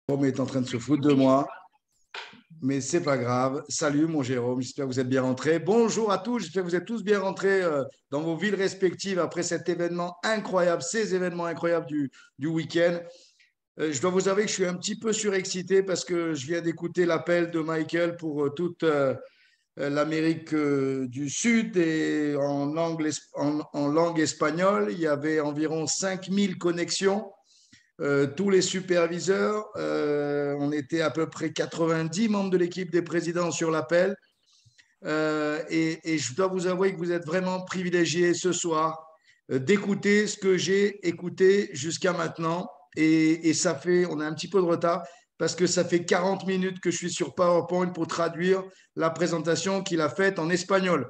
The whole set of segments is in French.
Jérôme est en train de se foutre de moi, mais c'est pas grave. Salut mon Jérôme, j'espère que vous êtes bien rentrés. Bonjour à tous, j'espère que vous êtes tous bien rentrés dans vos villes respectives après cet événement incroyable, ces événements incroyables du week-end. Je dois vous avouer que je suis un petit peu surexcité parce que je viens d'écouter l'appel de Michael pour toute l'Amérique du Sud et en langue espagnole. Il y avait environ 5000 connexions. Tous les superviseurs, on était à peu près 90 membres de l'équipe des présidents sur l'appel. Et je dois vous avouer que vous êtes vraiment privilégiés ce soir d'écouter ce que j'ai écouté jusqu'à maintenant. Et ça fait, on a un petit peu de retard parce que ça fait 40 minutes que je suis sur PowerPoint pour traduire la présentation qu'il a faite en espagnol.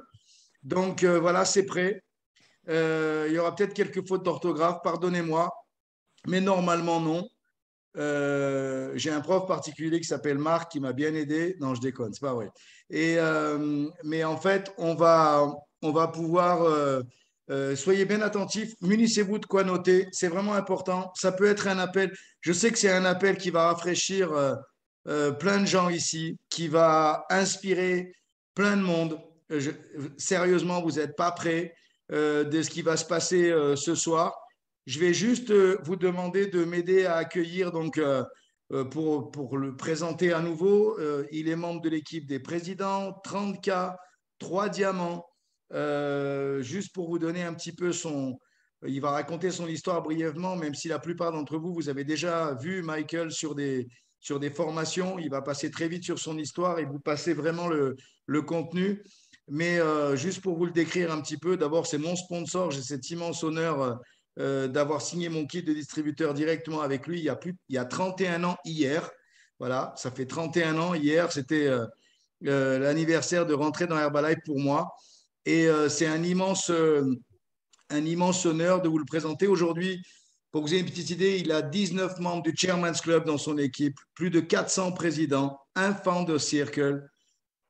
Donc voilà, c'est prêt. Il y aura peut-être quelques fautes d'orthographe, pardonnez-moi, mais normalement non. J'ai un prof particulier qui s'appelle Marc qui m'a bien aidé. Non, je déconne, c'est pas vrai. Mais en fait, on va pouvoir. Soyez bien attentifs, munissez-vous de quoi noter, c'est vraiment important. Ça peut être un appel. Je sais que c'est un appel qui va rafraîchir plein de gens ici, qui va inspirer plein de monde. Sérieusement, vous n'êtes pas prêts de ce qui va se passer ce soir. Je vais juste vous demander de m'aider à accueillir, donc, pour le présenter à nouveau. Il est membre de l'équipe des présidents, 30K, 3 diamants. Juste pour vous donner un petit peu son. Il va raconter son histoire brièvement, même si la plupart d'entre vous, vous avez déjà vu Michael sur des formations. Il va passer très vite sur son histoire et vous passez vraiment le contenu. Mais juste pour vous le décrire un petit peu, d'abord, c'est mon sponsor. J'ai cet immense honneur d'avoir signé mon kit de distributeur directement avec lui il y a 31 ans hier. Voilà, ça fait 31 ans hier. C'était l'anniversaire de rentrer dans Herbalife pour moi. Et c'est un immense honneur de vous le présenter aujourd'hui. Pour que vous ayez une petite idée, il a 19 membres du Chairman's Club dans son équipe, plus de 400 présidents, un Founder Circle,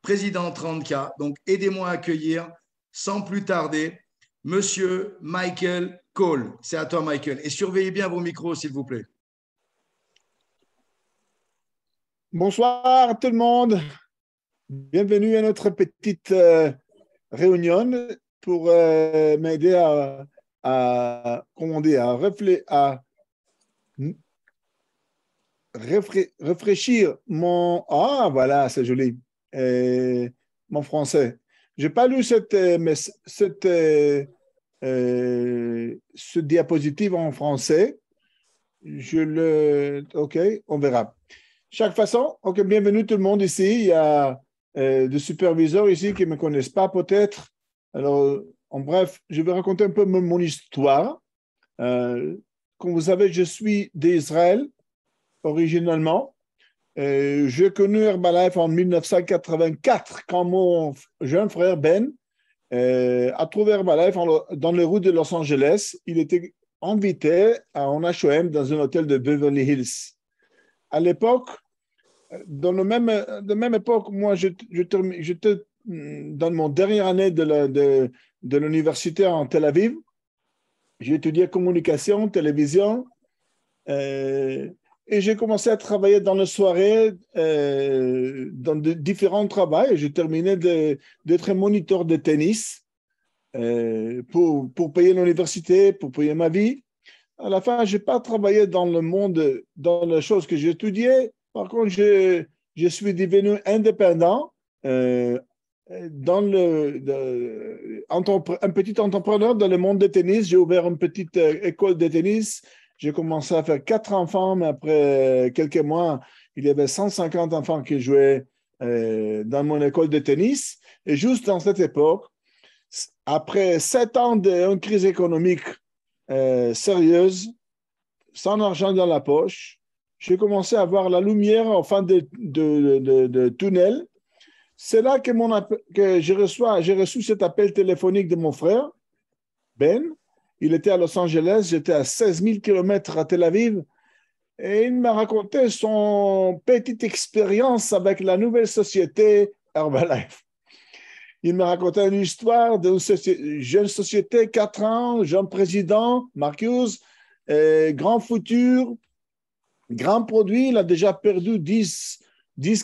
président 30K. Donc, aidez-moi à accueillir, sans plus tarder, Monsieur Michael Cole. C'est à toi, Michael. Et surveillez bien vos micros, s'il vous plaît. Bonsoir tout le monde. Bienvenue à notre petite réunion pour m'aider comment dire, réfléchir Ah, voilà, c'est joli. Mon français. Je n'ai pas lu ce diapositive en français. OK, on verra. Chaque façon, OK, bienvenue tout le monde ici. Il y a des superviseurs ici qui ne me connaissent pas peut-être. Alors, en bref, je vais raconter un peu mon histoire. Comme vous savez, je suis d'Israël originalement. J'ai connu Herbalife en 1984 quand mon jeune frère Ben a trouvé Herbalife dans les rues de Los Angeles. Il était invité en HOM dans un hôtel de Beverly Hills. À l'époque, dans la même époque, moi, j'étais dans mon dernière année de l'université en Tel Aviv. J'ai étudié communication, télévision, et j'ai commencé à travailler dans les soirées, dans différents travaux. J'ai terminé d'être moniteur de tennis pour payer l'université, pour payer ma vie. À la fin, je n'ai pas travaillé dans le monde, dans les choses que j'ai étudiées. Par contre, je suis devenu indépendant un petit entrepreneur dans le monde du tennis. J'ai ouvert une petite école de tennis. J'ai commencé à faire 4 enfants, mais après quelques mois, il y avait 150 enfants qui jouaient dans mon école de tennis. Et juste dans cette époque, après 7 ans d'une crise économique sérieuse, sans argent dans la poche, j'ai commencé à voir la lumière en fin de tunnel. C'est là que j'ai reçu cet appel téléphonique de mon frère, Ben. Il était à Los Angeles, j'étais à 16 000 km à Tel Aviv, et il m'a raconté son petite expérience avec la nouvelle société Herbalife. Il m'a raconté une histoire d'une jeune société, 4 ans, jeune président, Marcus, grand futur. Grand produit, il a déjà perdu 10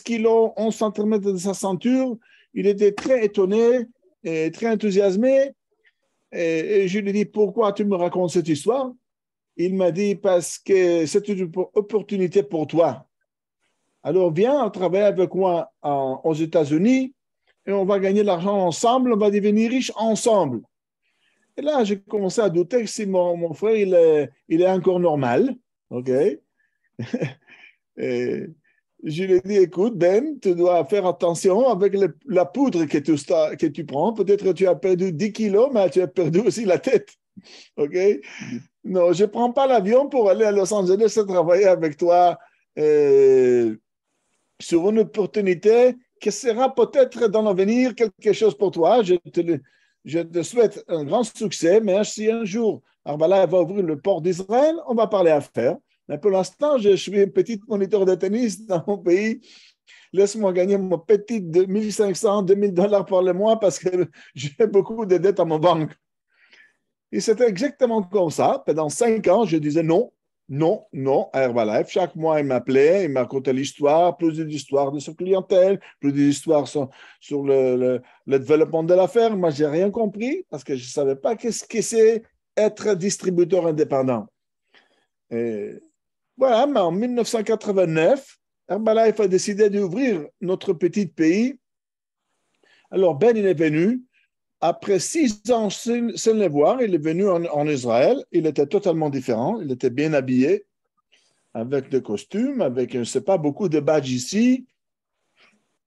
kilos, 11 cm de sa ceinture. Il était très étonné et très enthousiasmé. Et je lui ai dit, pourquoi tu me racontes cette histoire? Il m'a dit, parce que c'est une opportunité pour toi. Alors, viens travailler avec moi aux États-Unis et on va gagner de l'argent ensemble, on va devenir riche ensemble. Et là, j'ai commencé à douter que si mon frère, il est encore normal. OK? Et je lui ai dit, écoute, Ben, tu dois faire attention avec la poudre que tu prends. Peut-être que tu as perdu 10 kilos, mais tu as perdu aussi la tête. OK? Non, je ne prends pas l'avion pour aller à Los Angeles et travailler avec toi sur une opportunité qui sera peut-être dans l'avenir quelque chose pour toi. Je te souhaite un grand succès, mais si un jour Arbala va ouvrir le port d'Israël, on va parler affaires. Mais pour l'instant, je suis un petit moniteur de tennis dans mon pays. Laisse-moi gagner mon petit de 1500, 2000 dollars par le mois parce que j'ai beaucoup de dettes à mon banque. Et c'était exactement comme ça. Pendant 5 ans, je disais non, non, non à Herbalife. Chaque mois, il m'appelait, il m'a raconté l'histoire, plus d'histoires de sa clientèle, plus d'histoires sur le développement de l'affaire. Moi, je n'ai rien compris parce que je ne savais pas qu'est-ce que c'est être distributeur indépendant. Et voilà, mais en 1989, Herbalife a décidé d'ouvrir notre petit pays. Alors, Ben, il est venu. Après 6 ans sans le voir, il est venu en Israël. Il était totalement différent. Il était bien habillé, avec des costumes, avec, je ne sais pas, beaucoup de badges ici.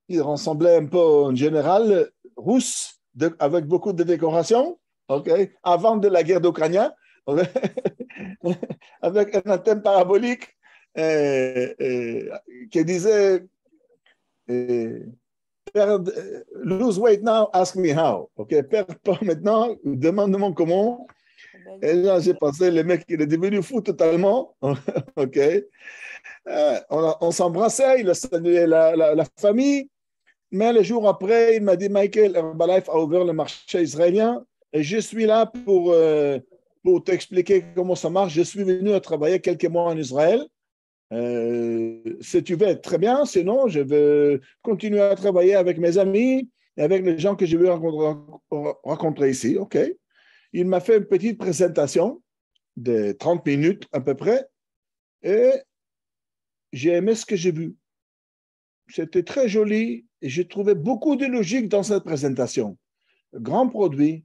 Il ressemblait un peu à un général russe avec beaucoup de décorations, okay? Avant de la guerre d'Ukraine, okay? Avec un antenne parabolique qui disait lose weight now, ask me how. OK, perds pas maintenant, demande-moi comment. Et là, j'ai pensé, le mec, il est devenu fou totalement. OK. On s'embrassait, il a salué la famille. Mais le jour après, il m'a dit, Michael, Herbalife a ouvert le marché israélien et je suis là pour t'expliquer comment ça marche. Je suis venu à travailler quelques mois en Israël. Si tu veux, très bien. Sinon, je veux continuer à travailler avec mes amis et avec les gens que je veux rencontrer ici. OK. Il m'a fait une petite présentation de 30 minutes à peu près et j'ai aimé ce que j'ai vu. C'était très joli et j'ai trouvé beaucoup de logique dans cette présentation. Grand produit,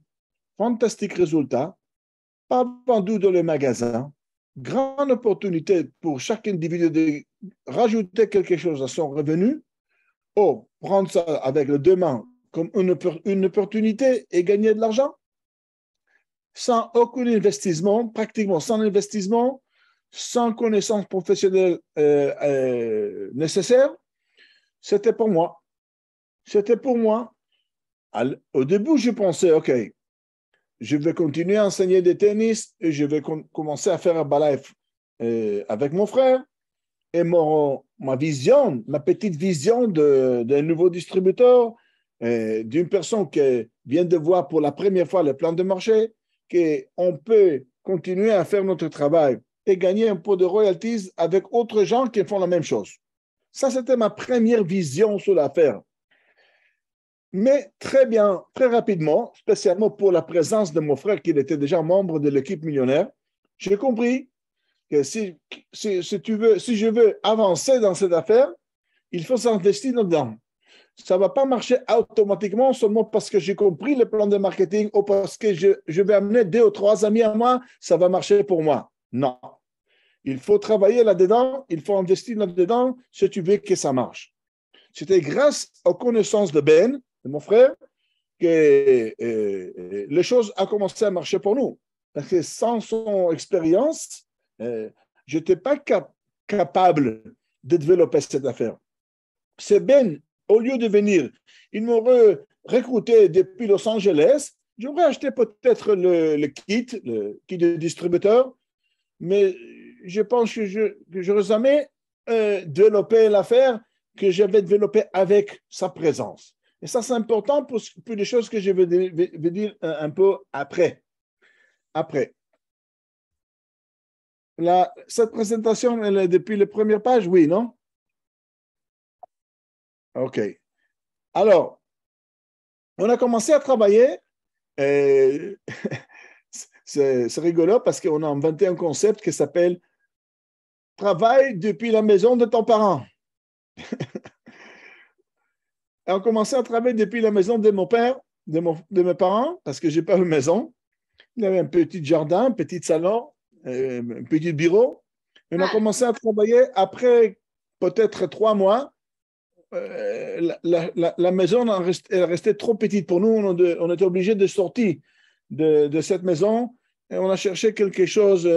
fantastique résultat, pas vendu dans le magasin, grande opportunité pour chaque individu de rajouter quelque chose à son revenu ou prendre ça avec les deux mains comme une opportunité et gagner de l'argent sans aucun investissement, pratiquement sans investissement, sans connaissance professionnelle nécessaire. C'était pour moi. C'était pour moi. Au début, je pensais, OK, je vais continuer à enseigner des tennis et je vais commencer à faire un Herbalife avec mon frère. Et ma vision, ma petite vision d'un nouveau distributeur, d'une personne qui vient de voir pour la première fois le plan de marché, qu'on peut continuer à faire notre travail et gagner un peu de royalties avec autres gens qui font la même chose. Ça, c'était ma première vision sur l'affaire. Mais très bien, très rapidement, spécialement pour la présence de mon frère qui était déjà membre de l'équipe millionnaire, j'ai compris que si je veux avancer dans cette affaire, il faut s'investir dedans. Ça ne va pas marcher automatiquement seulement parce que j'ai compris le plan de marketing ou parce que je vais amener 2 ou 3 amis à moi, ça va marcher pour moi. Non. Il faut travailler là-dedans, il faut investir là-dedans si tu veux que ça marche. C'était grâce aux connaissances de Ben, de mon frère, que les choses ont commencé à marcher pour nous. Parce que sans son expérience, je n'étais pas capable de développer cette affaire. C'est Ben, au lieu de venir, il m'aurait recruté depuis Los Angeles, j'aurais acheté peut-être le kit de distributeur, mais je pense que je n'aurais jamais développé l'affaire que j'avais développée avec sa présence. Et ça, c'est important pour les choses que je vais dire un peu après. Cette présentation, elle est depuis les premières pages, oui, non? OK. Alors, on a commencé à travailler. Et c'est rigolo parce qu'on a inventé un concept qui s'appelle « Travail depuis la maison de ton parent ». Et on commençait à travailler depuis la maison de mon père, de mes parents, parce que je n'ai pas une maison. Il y avait un petit jardin, un petit salon, un petit bureau. Et on a commencé à travailler après peut-être 3 mois. La maison elle restait trop petite pour nous. On était obligé de sortir de cette maison et on a cherché quelque chose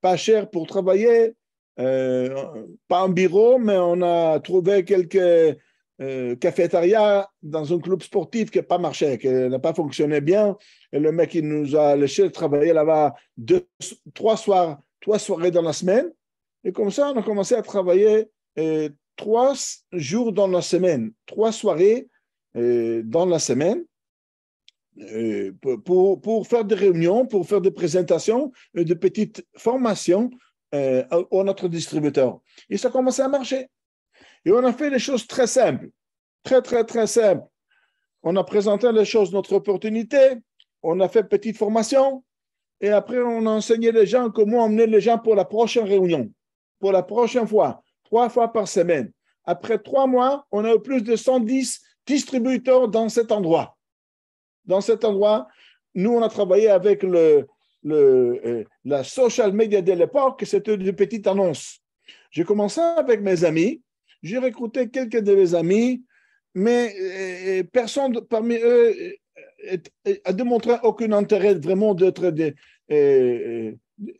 pas cher pour travailler, pas un bureau, mais on a trouvé quelques cafétérias dans un club sportif qui n'a pas marché, qui n'a pas fonctionné bien. Et le mec, il nous a laissé travailler là-bas 3 soirées dans la semaine. Et comme ça, on a commencé à travailler 3 jours dans la semaine, 3 soirées dans la semaine pour faire des réunions, pour faire des présentations, de petites formations à notre distributeur. Et ça a commencé à marcher. Et on a fait des choses très simples, très, très, très simples. On a présenté les choses, notre opportunité, on a fait petite formation et après on a enseigné les gens comment emmener les gens pour la prochaine réunion, pour la prochaine fois. 3 fois par semaine. Après 3 mois, on a eu plus de 110 distributeurs dans cet endroit. Dans cet endroit, nous, on a travaillé avec la social media de l'époque, c'était de petites annonces. J'ai commencé avec mes amis, j'ai recruté quelques de mes amis, mais personne parmi eux a démontré aucun intérêt vraiment d'être des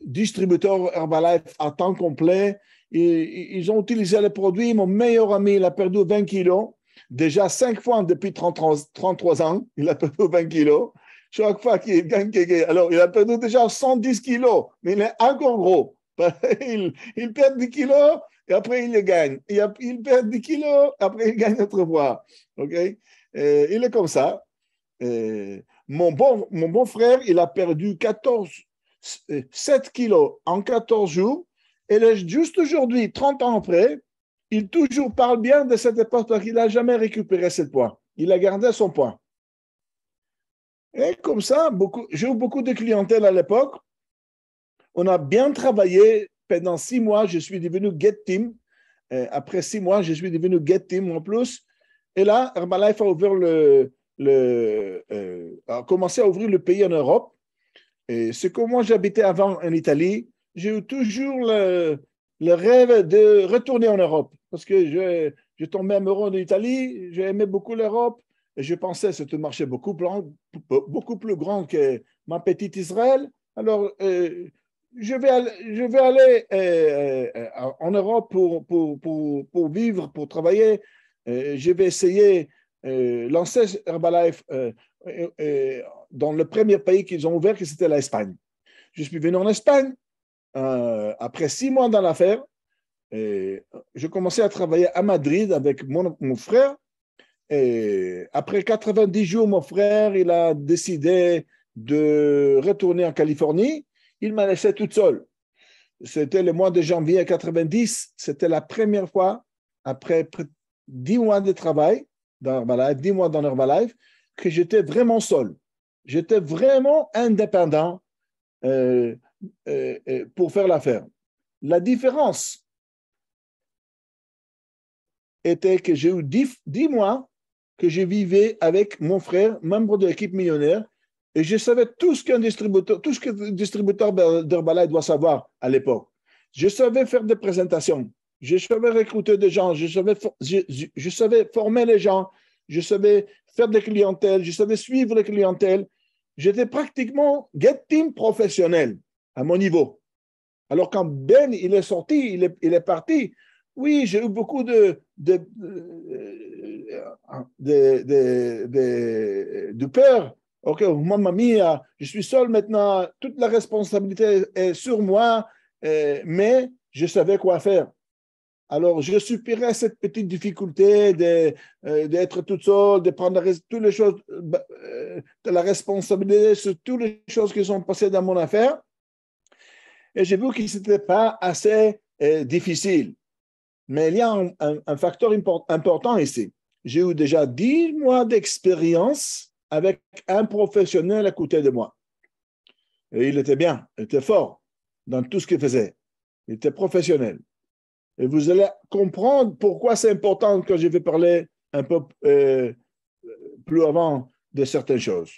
distributeurs Herbalife à temps complet. Ils ont utilisé les produits. Mon meilleur ami, il a perdu 20 kilos. Déjà 5 fois depuis 33 ans, il a perdu 20 kilos. Chaque fois qu'il gagne, alors il a perdu déjà 110 kilos, mais il est encore gros. Il perd 10 kilos et après il les gagne. Il perd 10 kilos, après il gagne autre fois. Okay? Il est comme ça. Mon bon frère, il a perdu 7 kilos en 14 jours. Et juste aujourd'hui, 30 ans après, il toujours parle bien de cette époque parce qu'il n'a jamais récupéré ce poids. Il a gardé son poids. Et comme ça, j'ai eu beaucoup de clientèle à l'époque. On a bien travaillé. Pendant 6 mois, je suis devenu Get Team. Après 6 mois, je suis devenu Get Team en plus. Et là, Herbalife a ouvert a commencé à ouvrir le pays en Europe. Et c'est comme moi, j'habitais avant en Italie. J'ai eu toujours le rêve de retourner en Europe parce que je tombais amoureux de l'Italie, j'ai aimé beaucoup l'Europe et je pensais que c'était un marché beaucoup plus grand que ma petite Israël. Alors, je vais aller en Europe pour vivre, pour travailler. Je vais essayer lancer Herbalife dans le premier pays qu'ils ont ouvert, que c'était l'Espagne. Je suis venu en Espagne. Après 6 mois dans l'affaire, je commençais à travailler à Madrid avec mon frère. Et après 90 jours, mon frère, il a décidé de retourner en Californie. Il m'a laissé toute seule. C'était le mois de janvier 90. C'était la première fois, après 10 mois de travail dans Herbalife, 10 mois dans Herbalife, que j'étais vraiment seul. J'étais vraiment indépendant pour faire l'affaire. La différence était que j'ai eu 10 mois que je vivais avec mon frère, membre de l'équipe millionnaire, et je savais tout ce qu'un distributeur d'Herbalife doit savoir à l'époque. Je savais faire des présentations, je savais recruter des gens, je savais former les gens, je savais faire des clientèles, je savais suivre les clientèles. J'étais pratiquement Get Team professionnel à mon niveau. Alors quand Ben il est sorti, il est parti, oui, j'ai eu beaucoup de peur. Ok, mamma mia, je suis seul maintenant, toute la responsabilité est sur moi, mais je savais quoi faire. Alors, je supérais cette petite difficulté d'être tout seul, de prendre toutes les choses, de la responsabilité sur toutes les choses qui sont passées dans mon affaire. Et j'ai vu que ce n'était pas assez difficile. Mais il y a un facteur important ici. J'ai eu déjà 10 mois d'expérience avec un professionnel à côté de moi. Et il était bien, il était fort dans tout ce qu'il faisait. Il était professionnel. Et vous allez comprendre pourquoi c'est important que je vais parler un peu plus avant de certaines choses.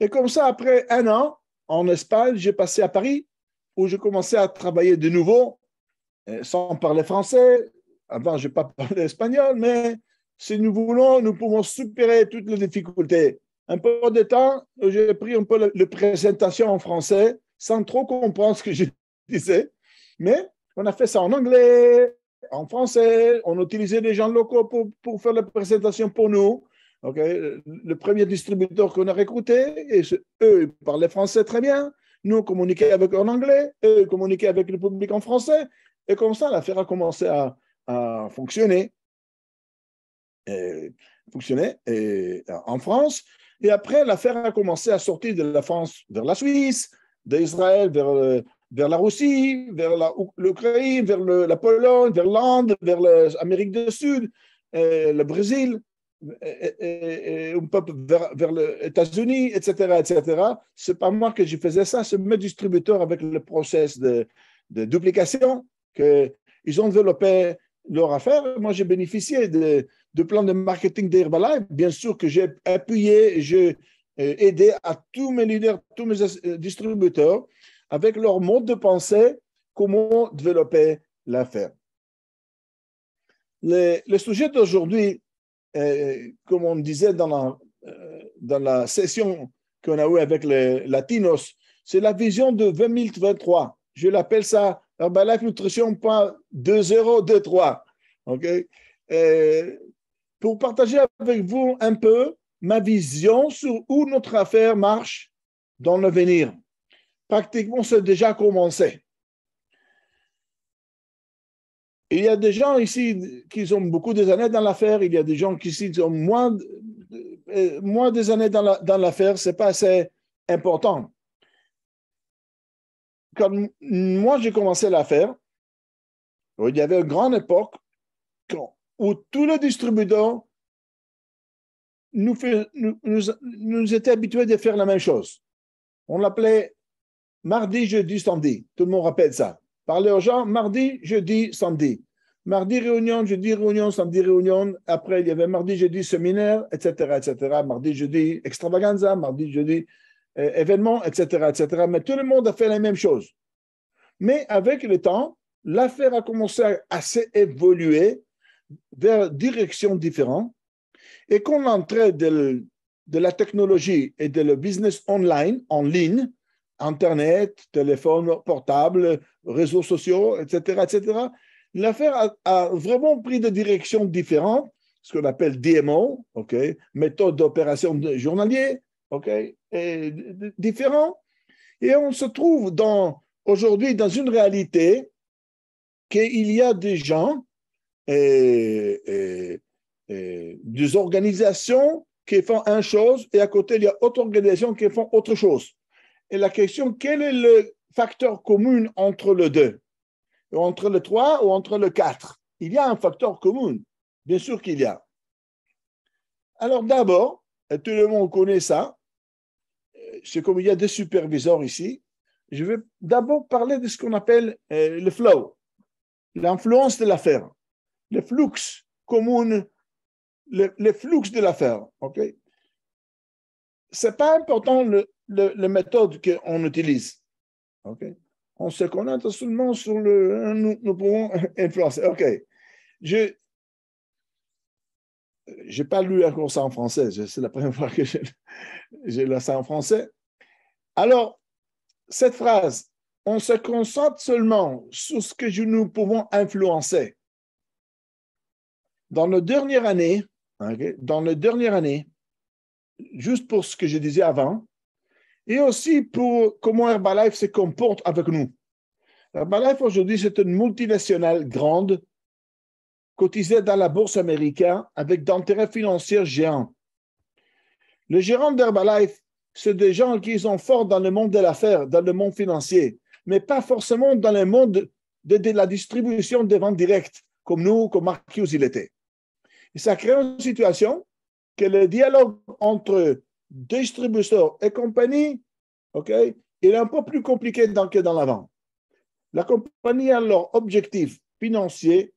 Et comme ça, après 1 an, en Espagne, j'ai passé à Paris, où j'ai commencé à travailler de nouveau, sans parler français. Avant, je n'ai pas parlé espagnol, mais si nous voulons, nous pouvons supérer toutes les difficultés. Un peu de temps, j'ai pris un peu la présentation en français, sans trop comprendre ce que je disais, mais on a fait ça en anglais, en français, on utilisait des gens locaux pour faire la présentation pour nous. Okay. Le premier distributeur qu'on a recruté, et eux ils parlaient français très bien, nous on communiquait avec eux en anglais, eux ils communiquaient avec le public en français, et comme ça l'affaire a commencé à fonctionner. En France, et après l'affaire a commencé à sortir de la France vers la Suisse, d'Israël vers la Russie, vers l'Ukraine, vers la Pologne, vers l'Inde, vers l'Amérique du Sud, le Brésil, et un peu vers les États-Unis, etc., etc. C'est pas moi que je faisais ça, c'est mes distributeurs avec le process de duplication qu'ils ont développé leur affaire. Moi, j'ai bénéficié de plans de marketing d'Herbalife. Bien sûr que j'ai appuyé, j'ai aidé à tous mes leaders, tous mes distributeurs avec leur mode de pensée, comment développer l'affaire. Le sujet d'aujourd'hui, comme on disait dans la session qu'on a eue avec les Latinos, c'est la vision de 2023. Je l'appelle ça Herbalife Nutrition 2023. Okay? Pour partager avec vous un peu ma vision sur où notre affaire marche dans l'avenir. Pratiquement, c'est déjà commencé. Il y a des gens ici qui ont beaucoup d'années dans l'affaire, il y a des gens qui ici ont moins des années dans l'affaire, ce n'est pas assez important. Quand moi j'ai commencé l'affaire, il y avait une grande époque où tous les distributeurs nous étaient habitués de faire la même chose. On l'appelait mardi, jeudi, samedi. Tout le monde rappelle ça. Parler aux gens, mardi, jeudi, samedi. Mardi, réunion, jeudi, réunion, samedi, réunion. Après, il y avait mardi, jeudi, séminaire, etc., etc. Mardi, jeudi, extravaganza. Mardi, jeudi, événement, etc., etc. Mais tout le monde a fait la même chose. Mais avec le temps, l'affaire a commencé à s'évoluer vers directions différentes. Et qu'on entrait de la technologie et de le business online, en ligne, Internet, téléphone portable, réseaux sociaux, etc., etc., l'affaire a vraiment pris des directions différentes, ce qu'on appelle DMO, okay, méthode d'opération journalier, okay, et différents. Et on se trouve aujourd'hui dans une réalité qu'il y a des gens des organisations qui font une chose et à côté, il y a d'autres organisations qui font autre chose. Et la question, quel est le facteur commun entre les deux? Entre le 3 ou entre le 4? Il y a un facteur commun. Bien sûr qu'il y a. Alors d'abord, et tout le monde connaît ça, c'est comme il y a des superviseurs ici, je vais d'abord parler de ce qu'on appelle le flow, l'influence de l'affaire, le flux commun, le flux de l'affaire. Okay? Ce n'est pas important la méthode qu'on utilise. Okay? On se connaît seulement sur nous pouvons influencer. OK. Je n'ai pas lu encore ça en français. C'est la première fois que j'ai lu ça en français. Alors, cette phrase, on se concentre seulement sur ce que nous pouvons influencer. Dans la dernière année, okay, juste pour ce que je disais avant, et aussi pour comment Herbalife se comporte avec nous. Herbalife, aujourd'hui, c'est une multinationale grande, cotisée dans la bourse américaine avec d'intérêts financiers géants. Les gérants d'Herbalife, c'est des gens qui sont forts dans le monde de l'affaires, dans le monde financier. mais pas forcément dans le monde de la distribution des ventes directes, comme nous, comme Mark Hughes il était. Et ça crée une situation que le dialogue entre distributeurs et compagnie, il est un peu plus compliqué que dans l'avant. La compagnie a leur objectif financier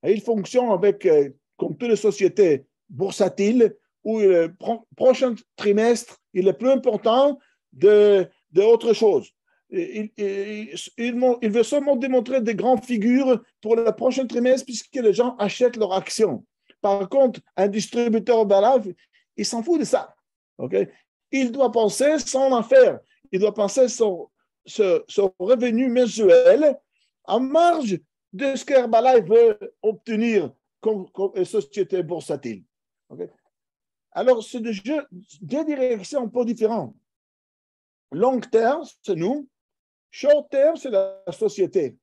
et ils fonctionnent avec, comme toutes les sociétés boursières, où le prochain trimestre, il est plus important d'autre chose. Il veut seulement démontrer des grandes figures pour le prochain trimestre puisque les gens achètent leurs actions. Par contre, un distributeur Herbalife, il s'en fout de ça. Il doit penser son affaire. Il doit penser son revenu mensuel en marge de ce qu'Herbalife veut obtenir comme société boursière. Alors, c'est deux directions un peu différentes. Long terme, c'est nous. Short terme, c'est la société.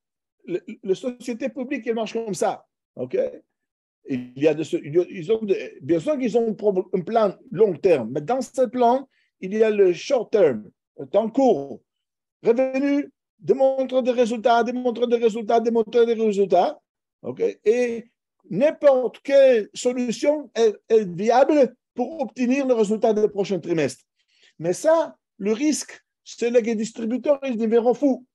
La société publique, elle marche comme ça. Bien sûr qu'ils ont un plan long terme, mais dans ce plan, il y a le short terme, le temps court. Revenu, démontre des résultats, et n'importe quelle solution est viable pour obtenir le résultat du prochain trimestre. Mais ça, le risque, c'est que les distributeurs, ils deviendront fous.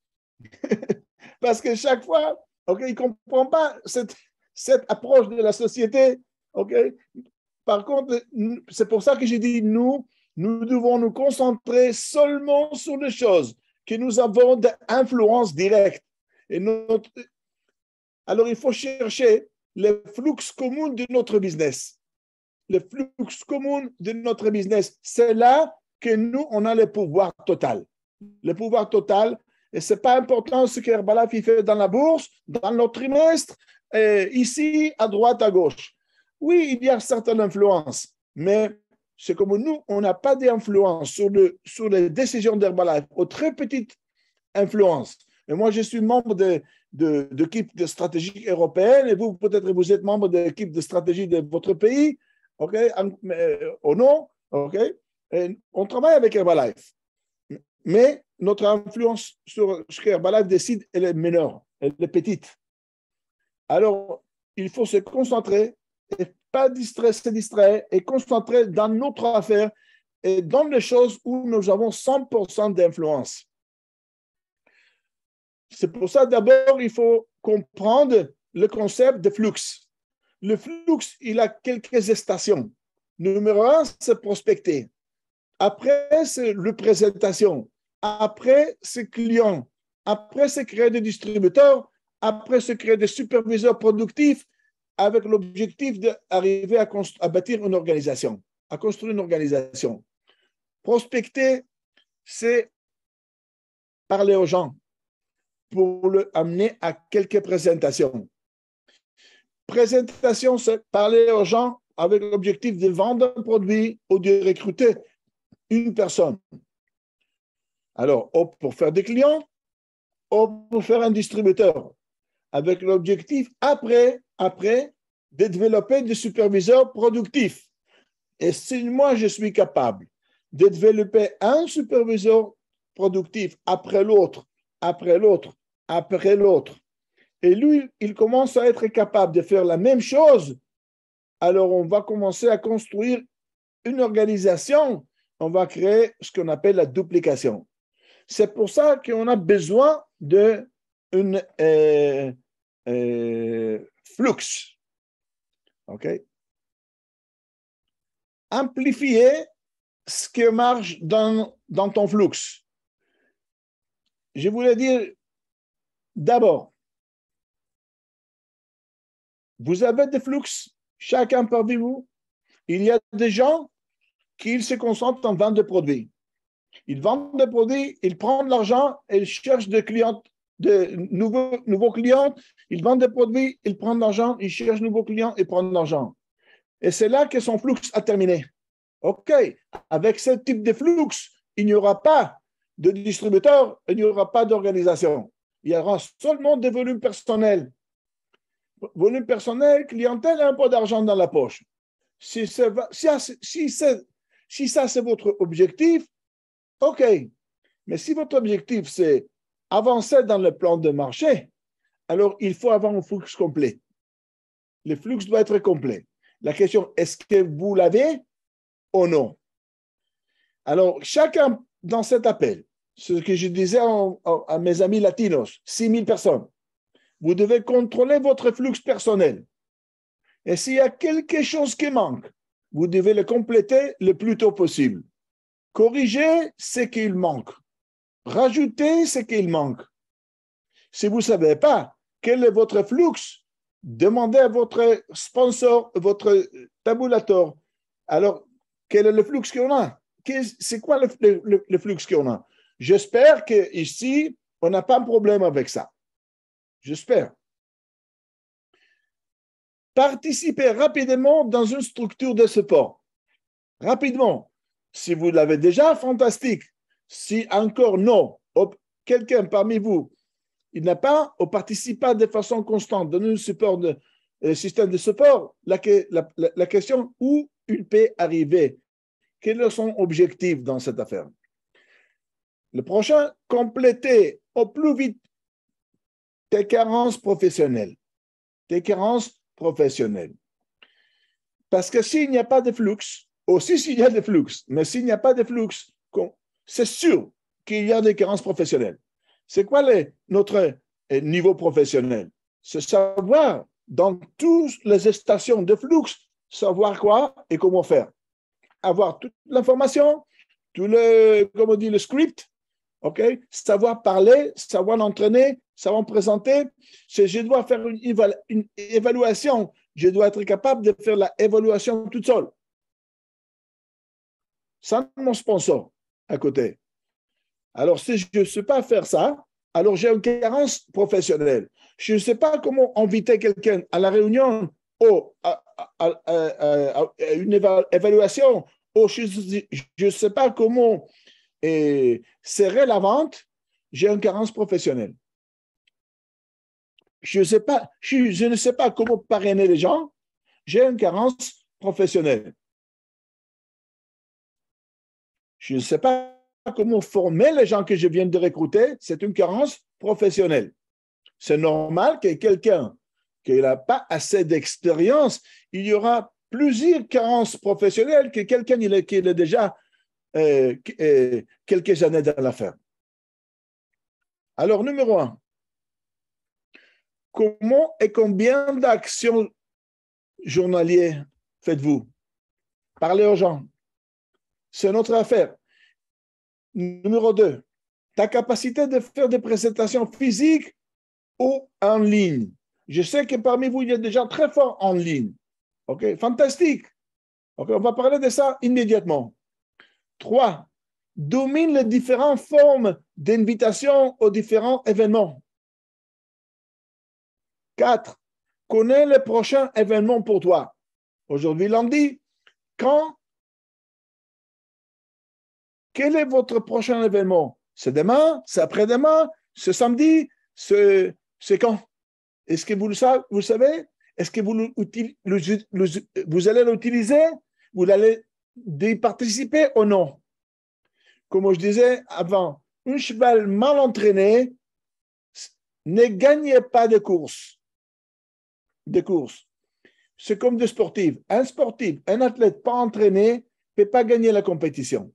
Parce que chaque fois, ils ne comprennent pas cette approche de la société. Par contre, c'est pour ça que j'ai dit, nous devons nous concentrer seulement sur les choses que nous avons d'influence directe. Alors, il faut chercher le flux commun de notre business. Le flux commun de notre business, c'est là que nous, on a le pouvoir total. Le pouvoir total, et ce n'est pas important ce qu'Herbalife fait dans la bourse, dans notre trimestre, ici, à droite, à gauche. Oui, il y a certaines influences, mais c'est comme nous, on n'a pas d'influence sur les décisions d'Herbalife, aux très petites influences. Et moi, je suis membre de l'équipe de stratégie européenne, et vous, peut-être, vous êtes membre de l'équipe de stratégie de votre pays, ou non, et on travaille avec Herbalife. Mais notre influence sur ce qu'Herbalife décide, elle est mineure, elle est petite. Alors, il faut se concentrer et pas se distraire et concentrer dans notre affaire et dans les choses où nous avons 100% d'influence. C'est pour ça, d'abord, il faut comprendre le concept de flux. Le flux, il a quelques stations. Numéro 1, c'est prospecter. Après, c'est la présentation. Après, c'est client. Après, c'est créer des distributeurs. Après, c'est créer des superviseurs productifs avec l'objectif d'arriver à bâtir une organisation, à construire une organisation. Prospecter, c'est parler aux gens pour le amener à quelques présentations. Présentation, c'est parler aux gens avec l'objectif de vendre un produit ou de recruter une personne. Alors, ou pour faire des clients, ou pour faire un distributeur, avec l'objectif, après, de développer des superviseurs productifs. Et si moi, je suis capable de développer un superviseur productif après l'autre, et lui, il commence à être capable de faire la même chose, alors on va commencer à construire une organisation, on va créer ce qu'on appelle la duplication. C'est pour ça qu'on a besoin d'un flux. Amplifier ce qui marche dans ton flux. Je voulais dire, d'abord, vous avez des flux, chacun parmi vous. Il y a des gens qui se concentrent en vente de produits. Ils vendent des produits, ils prennent de l'argent et ils cherchent des clients, de nouveaux clients. Ils vendent des produits, ils prennent de l'argent, ils cherchent de nouveaux clients et prennent de l'argent. Et c'est là que son flux a terminé. OK, avec ce type de flux, il n'y aura pas de distributeur, il n'y aura pas d'organisation. Il y aura seulement des volumes personnels. Volume personnel, clientèle et un peu d'argent dans la poche. Si ça, c'est votre objectif, OK. Mais si votre objectif, c'est avancer dans le plan de marché, alors il faut avoir un flux complet. Le flux doit être complet. La question, est-ce que vous l'avez ou non? Alors, chacun dans cet appel, ce que je disais à mes amis latinos, 6000 personnes, vous devez contrôler votre flux personnel. Et s'il y a quelque chose qui manque, vous devez le compléter le plus tôt possible. Corriger ce qu'il manque. Rajouter ce qu'il manque. Si vous ne savez pas quel est votre flux, demandez à votre sponsor, votre tabulateur. Alors, quel est le flux qu'on a? C'est quoi le flux qu'on a? J'espère qu'ici, on n'a pas de problème avec ça. J'espère. Participez rapidement dans une structure de support. Rapidement. Si vous l'avez déjà, fantastique. Si encore non, quelqu'un parmi vous, il n'a pas ou participe pas de façon constante dans un système de support, la question où il peut arriver, quel est son objectif dans cette affaire? Le prochain, compléter au plus vite tes carences professionnelles. Tes carences professionnelles. Parce que s'il n'y a pas de flux, aussi s'il y a des flux, mais s'il n'y a pas de flux, c'est sûr qu'il y a des carences professionnelles. C'est quoi notre niveau professionnel? C'est savoir dans toutes les stations de flux, savoir quoi et comment faire. Avoir toute l'information, tout le script, okay? Savoir parler, savoir l'entraîner, savoir présenter. Je dois faire une évaluation. Je dois être capable de faire l'évaluation toute seule. Sans mon sponsor à côté. Alors, si je ne sais pas faire ça, alors j'ai une carence professionnelle. Je ne sais pas comment inviter quelqu'un à la réunion ou à une évaluation, ou je ne sais pas comment serrer la vente, j'ai une carence professionnelle. Je ne sais pas comment parrainer les gens, j'ai une carence professionnelle. Je ne sais pas comment former les gens que je viens de recruter, c'est une carence professionnelle. C'est normal que quelqu'un qui n'a pas assez d'expérience, il y aura plusieurs carences professionnelles que quelqu'un qui a déjà quelques années dans l'affaire. Alors, numéro 1, comment et combien d'actions journalières faites-vous? Parlez aux gens. C'est notre affaire. Numéro 2, ta capacité de faire des présentations physiques ou en ligne. Je sais que parmi vous, il y a des gens très forts en ligne. OK, fantastique. OK, on va parler de ça immédiatement. 3, domine les différentes formes d'invitation aux différents événements. 4, connais les prochains événements pour toi. Aujourd'hui, lundi, quand? Quel est votre prochain événement? C'est demain? C'est après-demain? C'est samedi? C'est quand? Est-ce que vous le savez? Est-ce que vous allez l'utiliser? Vous allez y participer ou non? Comme je disais avant, un cheval mal entraîné ne gagne pas de course. C'est comme des sportifs. Un sportif, un athlète pas entraîné ne peut pas gagner la compétition.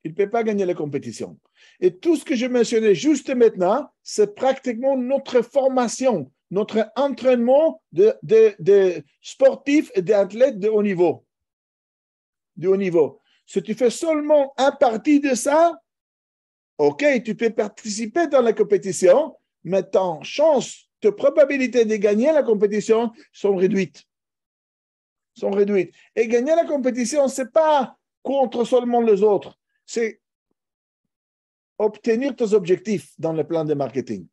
Il ne peut pas gagner la compétition. Et tout ce que je mentionnais juste maintenant, c'est pratiquement notre formation, notre entraînement de sportifs et d'athlètes de haut niveau. Si tu fais seulement un partie de ça, OK, tu peux participer dans la compétition, mais tes probabilités de gagner la compétition sont réduites. Et gagner la compétition, ce n'est pas contre seulement les autres. C'est obtenir tes objectifs dans le plan de marketing.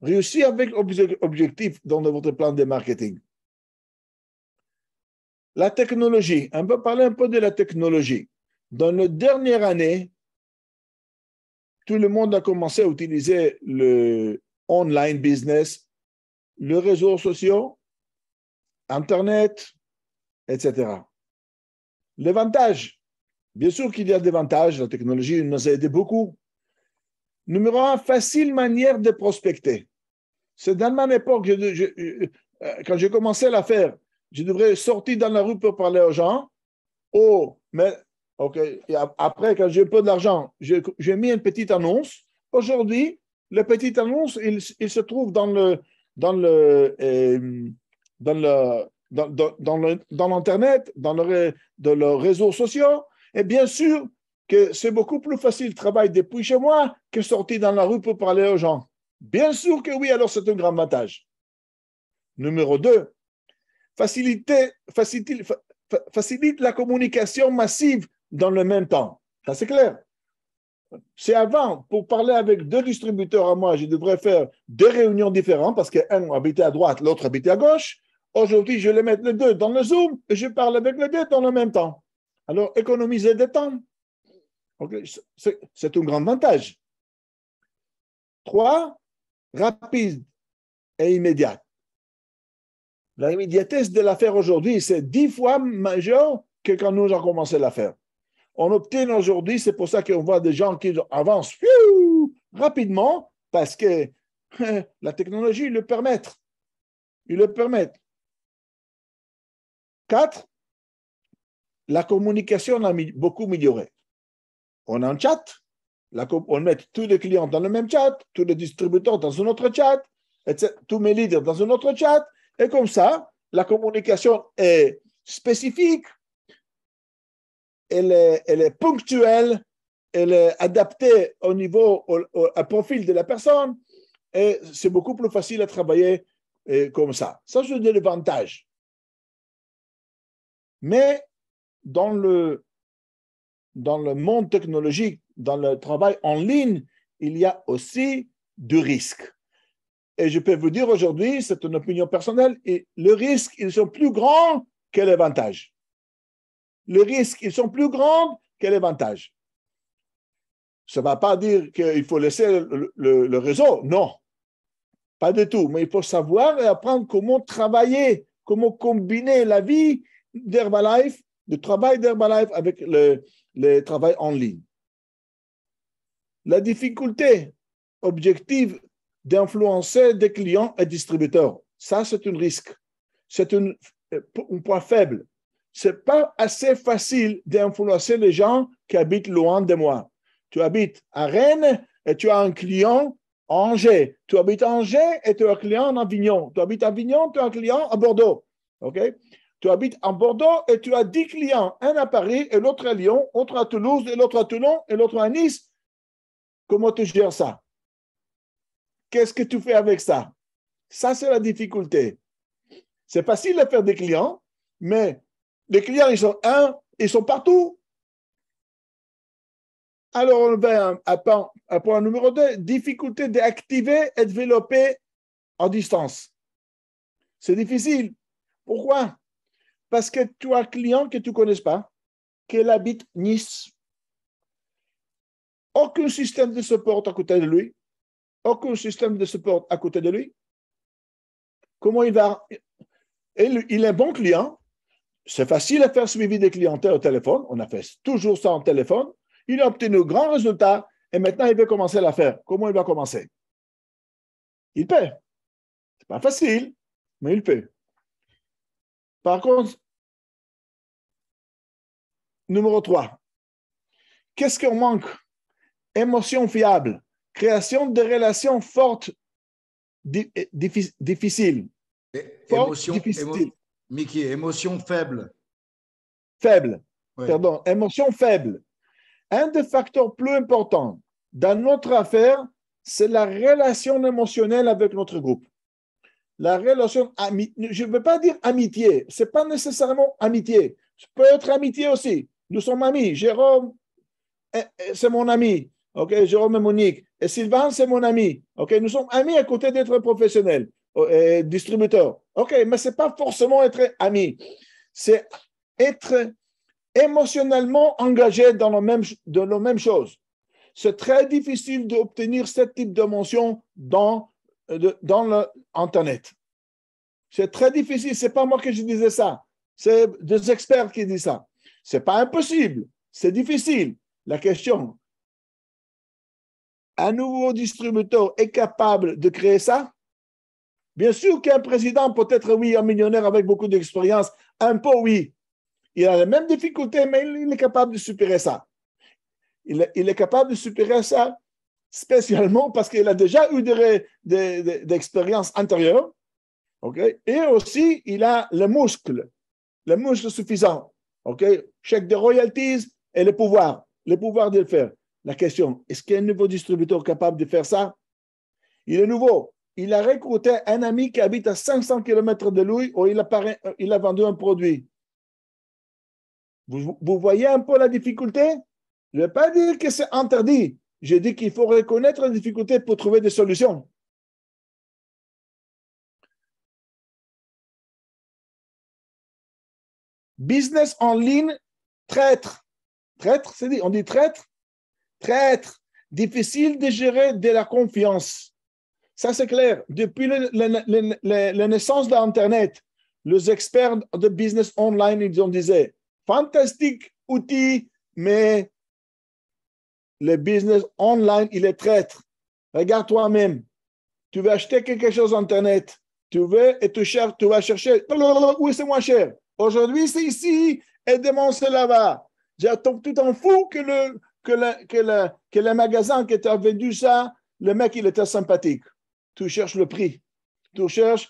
Réussir avec objectifs dans votre plan de marketing. La technologie. On va parler un peu de la technologie. Dans la dernière année, tout le monde a commencé à utiliser le online business, les réseaux sociaux, Internet, etc. L'avantage. Bien sûr qu'il y a des avantages, la technologie nous a aidé beaucoup. Numéro un, facile manière de prospecter. C'est dans mon époque, quand j'ai commencé l'affaire, je devrais sortir dans la rue pour parler aux gens. Oh, mais, OK. Et après, quand j'ai peu d'argent, j'ai mis une petite annonce. Aujourd'hui, la petite annonce, il se trouve dans l'Internet, dans le réseaux sociaux. Et bien sûr que c'est beaucoup plus facile de travailler depuis chez moi que sortir dans la rue pour parler aux gens. Bien sûr que oui, alors c'est un grand avantage. Numéro 2, facilite la communication massive dans le même temps. Ça, c'est clair. C'est avant, pour parler avec deux distributeurs à moi, je devrais faire deux réunions différentes parce qu'un habitait à droite, l'autre habitait à gauche. Aujourd'hui, je vais les mettre les deux dans le Zoom et je parle avec les deux dans le même temps. Alors, économiser du temps. Okay. C'est un grand avantage. 3, rapide et immédiat. La immédiatesse de l'affaire aujourd'hui, c'est 10 fois majeure que quand nous avons commencé l'affaire. On obtient aujourd'hui, c'est pour ça qu'on voit des gens qui avancent rapidement parce que la technologie le permet. Il le permet. 4, la communication a beaucoup amélioré. On a un chat, on met tous les clients dans le même chat, tous les distributeurs dans un autre chat, etc., tous mes leaders dans un autre chat, et comme ça, la communication est spécifique, elle est ponctuelle, elle est adaptée au profil de la personne, et c'est beaucoup plus facile à travailler comme ça. Ça, c'est de l'avantage. Mais dans le monde technologique, dans le travail en ligne, il y a aussi du risque. Et je peux vous dire aujourd'hui, c'est une opinion personnelle, et le risque, ils sont plus grands que l'avantage. Le risque, ils sont plus grands que l'avantage. Ça ne va pas dire qu'il faut laisser le réseau, non, pas du tout. Mais il faut savoir et apprendre comment travailler, comment combiner la vie d'Herbalife, le travail d'Herbalife avec le travail en ligne. La difficulté objective d'influencer des clients et distributeurs, ça c'est un risque. C'est un point faible. Ce n'est pas assez facile d'influencer les gens qui habitent loin de moi. Tu habites à Rennes et tu as un client à Angers. Tu habites à Angers et tu as un client à Avignon. Tu habites à Avignon, tu as un client à Bordeaux. Okay? Tu habites à Bordeaux et tu as 10 clients, un à Paris et l'autre à Lyon, l'autre à Toulouse et l'autre à Toulon et l'autre à Nice. Comment tu gères ça? Qu'est-ce que tu fais avec ça? Ça, c'est la difficulté. C'est facile de faire des clients, mais les clients, ils sont partout. Alors, on va à point numéro 2, difficulté d'activer et développer en distance. C'est difficile. Pourquoi? Parce que tu as un client que tu ne connais pas, qui habite Nice. Aucun système de support à côté de lui. Aucun système de support à côté de lui. Comment il va? Il est un bon client. C'est facile à faire suivi des clientèles au téléphone. On a fait toujours ça en téléphone. Il a obtenu un grand résultat et maintenant il veut commencer l'affaire. Comment il va commencer? Il paie. Ce n'est pas facile, mais il paie. Par contre, numéro 3, qu'est-ce qu'on manque? Émotion fiable, création de relations fortes, difficiles. Mickey, émotion faible. Faible, oui. Pardon, émotion faible. Un des facteurs plus importants dans notre affaire, c'est la relation émotionnelle avec notre groupe. La relation, je ne veux pas dire amitié, ce n'est pas nécessairement amitié. Ça peut être amitié aussi. Nous sommes amis. Jérôme, c'est mon ami. Okay? Jérôme et Monique. Et Sylvain, c'est mon ami. Okay? Nous sommes amis à côté d'être professionnels, distributeurs. Okay? Mais ce n'est pas forcément être amis. C'est être émotionnellement engagé dans les mêmes choses. C'est très difficile d'obtenir ce type d'émotion dans l'Internet. C'est très difficile. Ce n'est pas moi que je disais ça. C'est des experts qui disent ça. Ce n'est pas impossible. C'est difficile. La question, Un nouveau distributeur est capable de créer ça? Bien sûr qu'un président, peut-être oui, un millionnaire avec beaucoup d'expérience, un peu oui. Il a les mêmes difficultés, mais il est capable de supérer ça. Il est capable de supérer ça spécialement parce qu'il a déjà eu des expériences antérieures. Okay? Et aussi, il a le muscle suffisant. Okay? Chèque de royalties et le pouvoir de le faire. La question, est-ce qu'il y a un nouveau distributeur capable de faire ça? Il est nouveau. Il a recruté un ami qui habite à 500 km de lui où il a vendu un produit. Vous voyez un peu la difficulté? Je ne vais pas dire que c'est interdit. Je dis qu'il faut reconnaître la difficulté pour trouver des solutions. Business en ligne, traître. Traître, c'est dit, on dit traître? Traître. Difficile de gérer de la confiance. Ça, c'est clair. Depuis la naissance d'Internet, les experts de business online, ils ont dit, fantastique outil, mais le business online, il est traître. Regarde toi-même. Tu veux acheter quelque chose sur Internet. Tu veux et tu vas chercher. Oui, c'est moins cher. Aujourd'hui, c'est ici et demain, c'est là-bas. Tu t'en fous que le magasin qui t'a vendu ça, le mec, il était sympathique. Tu cherches le prix. Tu cherches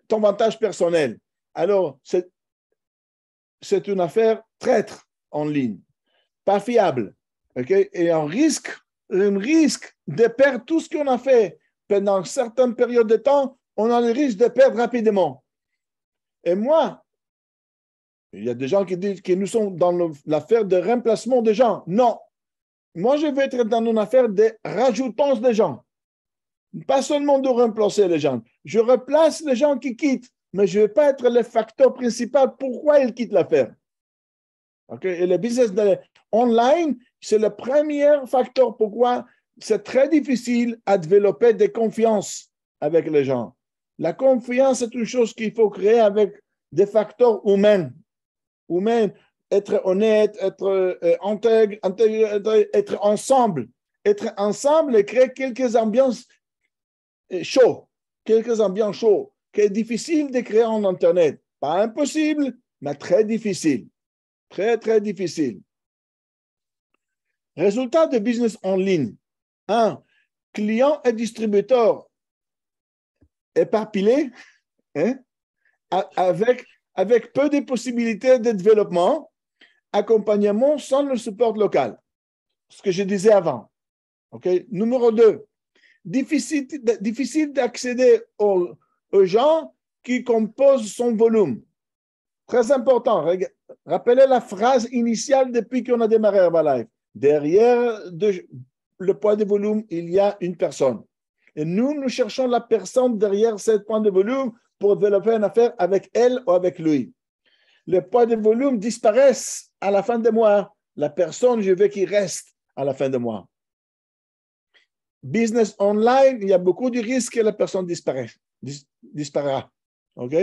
ton avantage personnel. Alors, c'est une affaire traître en ligne. Pas fiable. Okay? Et un risque de perdre tout ce qu'on a fait pendant certaines périodes de temps, on a le risque de perdre rapidement. Et moi, il y a des gens qui disent que nous sommes dans l'affaire de remplacement des gens. Non. Moi, je vais être dans une affaire de rajoutance des gens. Pas seulement de remplacer les gens. Je replace les gens qui quittent, mais je ne vais pas être le facteur principal pourquoi ils quittent l'affaire. Okay? Et le business online, c'est le premier facteur pourquoi c'est très difficile à développer des confiances avec les gens. La confiance, c'est une chose qu'il faut créer avec des facteurs humains. Être honnête, être intègre, être ensemble. Être ensemble et créer quelques ambiances chaudes, qui est difficile de créer en Internet. Pas impossible, mais très difficile. Très, très difficile. Résultat de business en ligne. 1. Client et distributeur éparpillés, hein, avec peu de possibilités de développement, accompagnement sans le support local. Ce que je disais avant. Okay? Numéro 2. Difficile d'accéder aux gens qui composent son volume. Très important. Rappelez la phrase initiale depuis qu'on a démarré Herbalife. Derrière le poids de volume, il y a une personne. Et nous cherchons la personne derrière ce point de volume pour développer une affaire avec elle ou avec lui. Le poids de volume disparaît à la fin du mois. La personne, je veux qu'il reste à la fin du mois. Business online, il y a beaucoup de risques que la personne disparaîtra. OK?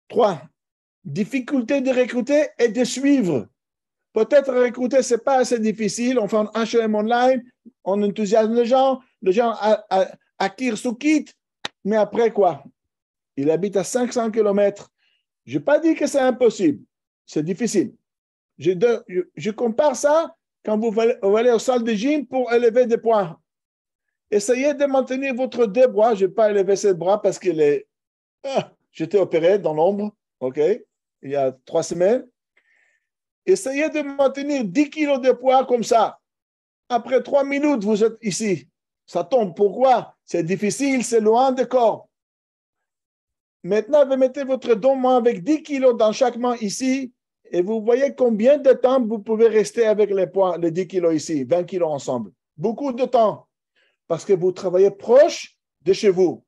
3. Difficulté de recruter et de suivre. Peut-être recruter, ce n'est pas assez difficile. On fait un HLM online, on enthousiasme les gens acquièrent son kit, mais après quoi? Il habite à 500 km. Je n'ai pas dit que c'est impossible. C'est difficile. Je compare ça quand vous allez aux salles de gym pour élever des poids. Essayez de maintenir votre deux bras. Je n'ai pas élevé ces bras parce que j'étais opéré dans l'ombre, OK, il y a 3 semaines. Essayez de maintenir 10 kilos de poids comme ça. Après 3 minutes, vous êtes ici. Ça tombe. Pourquoi? C'est difficile, c'est loin du corps. Maintenant, vous mettez votre dos main avec 10 kilos dans chaque main ici et vous voyez combien de temps vous pouvez rester avec les poids, les 10 kilos ici, 20 kilos ensemble. Beaucoup de temps parce que vous travaillez proche de chez vous.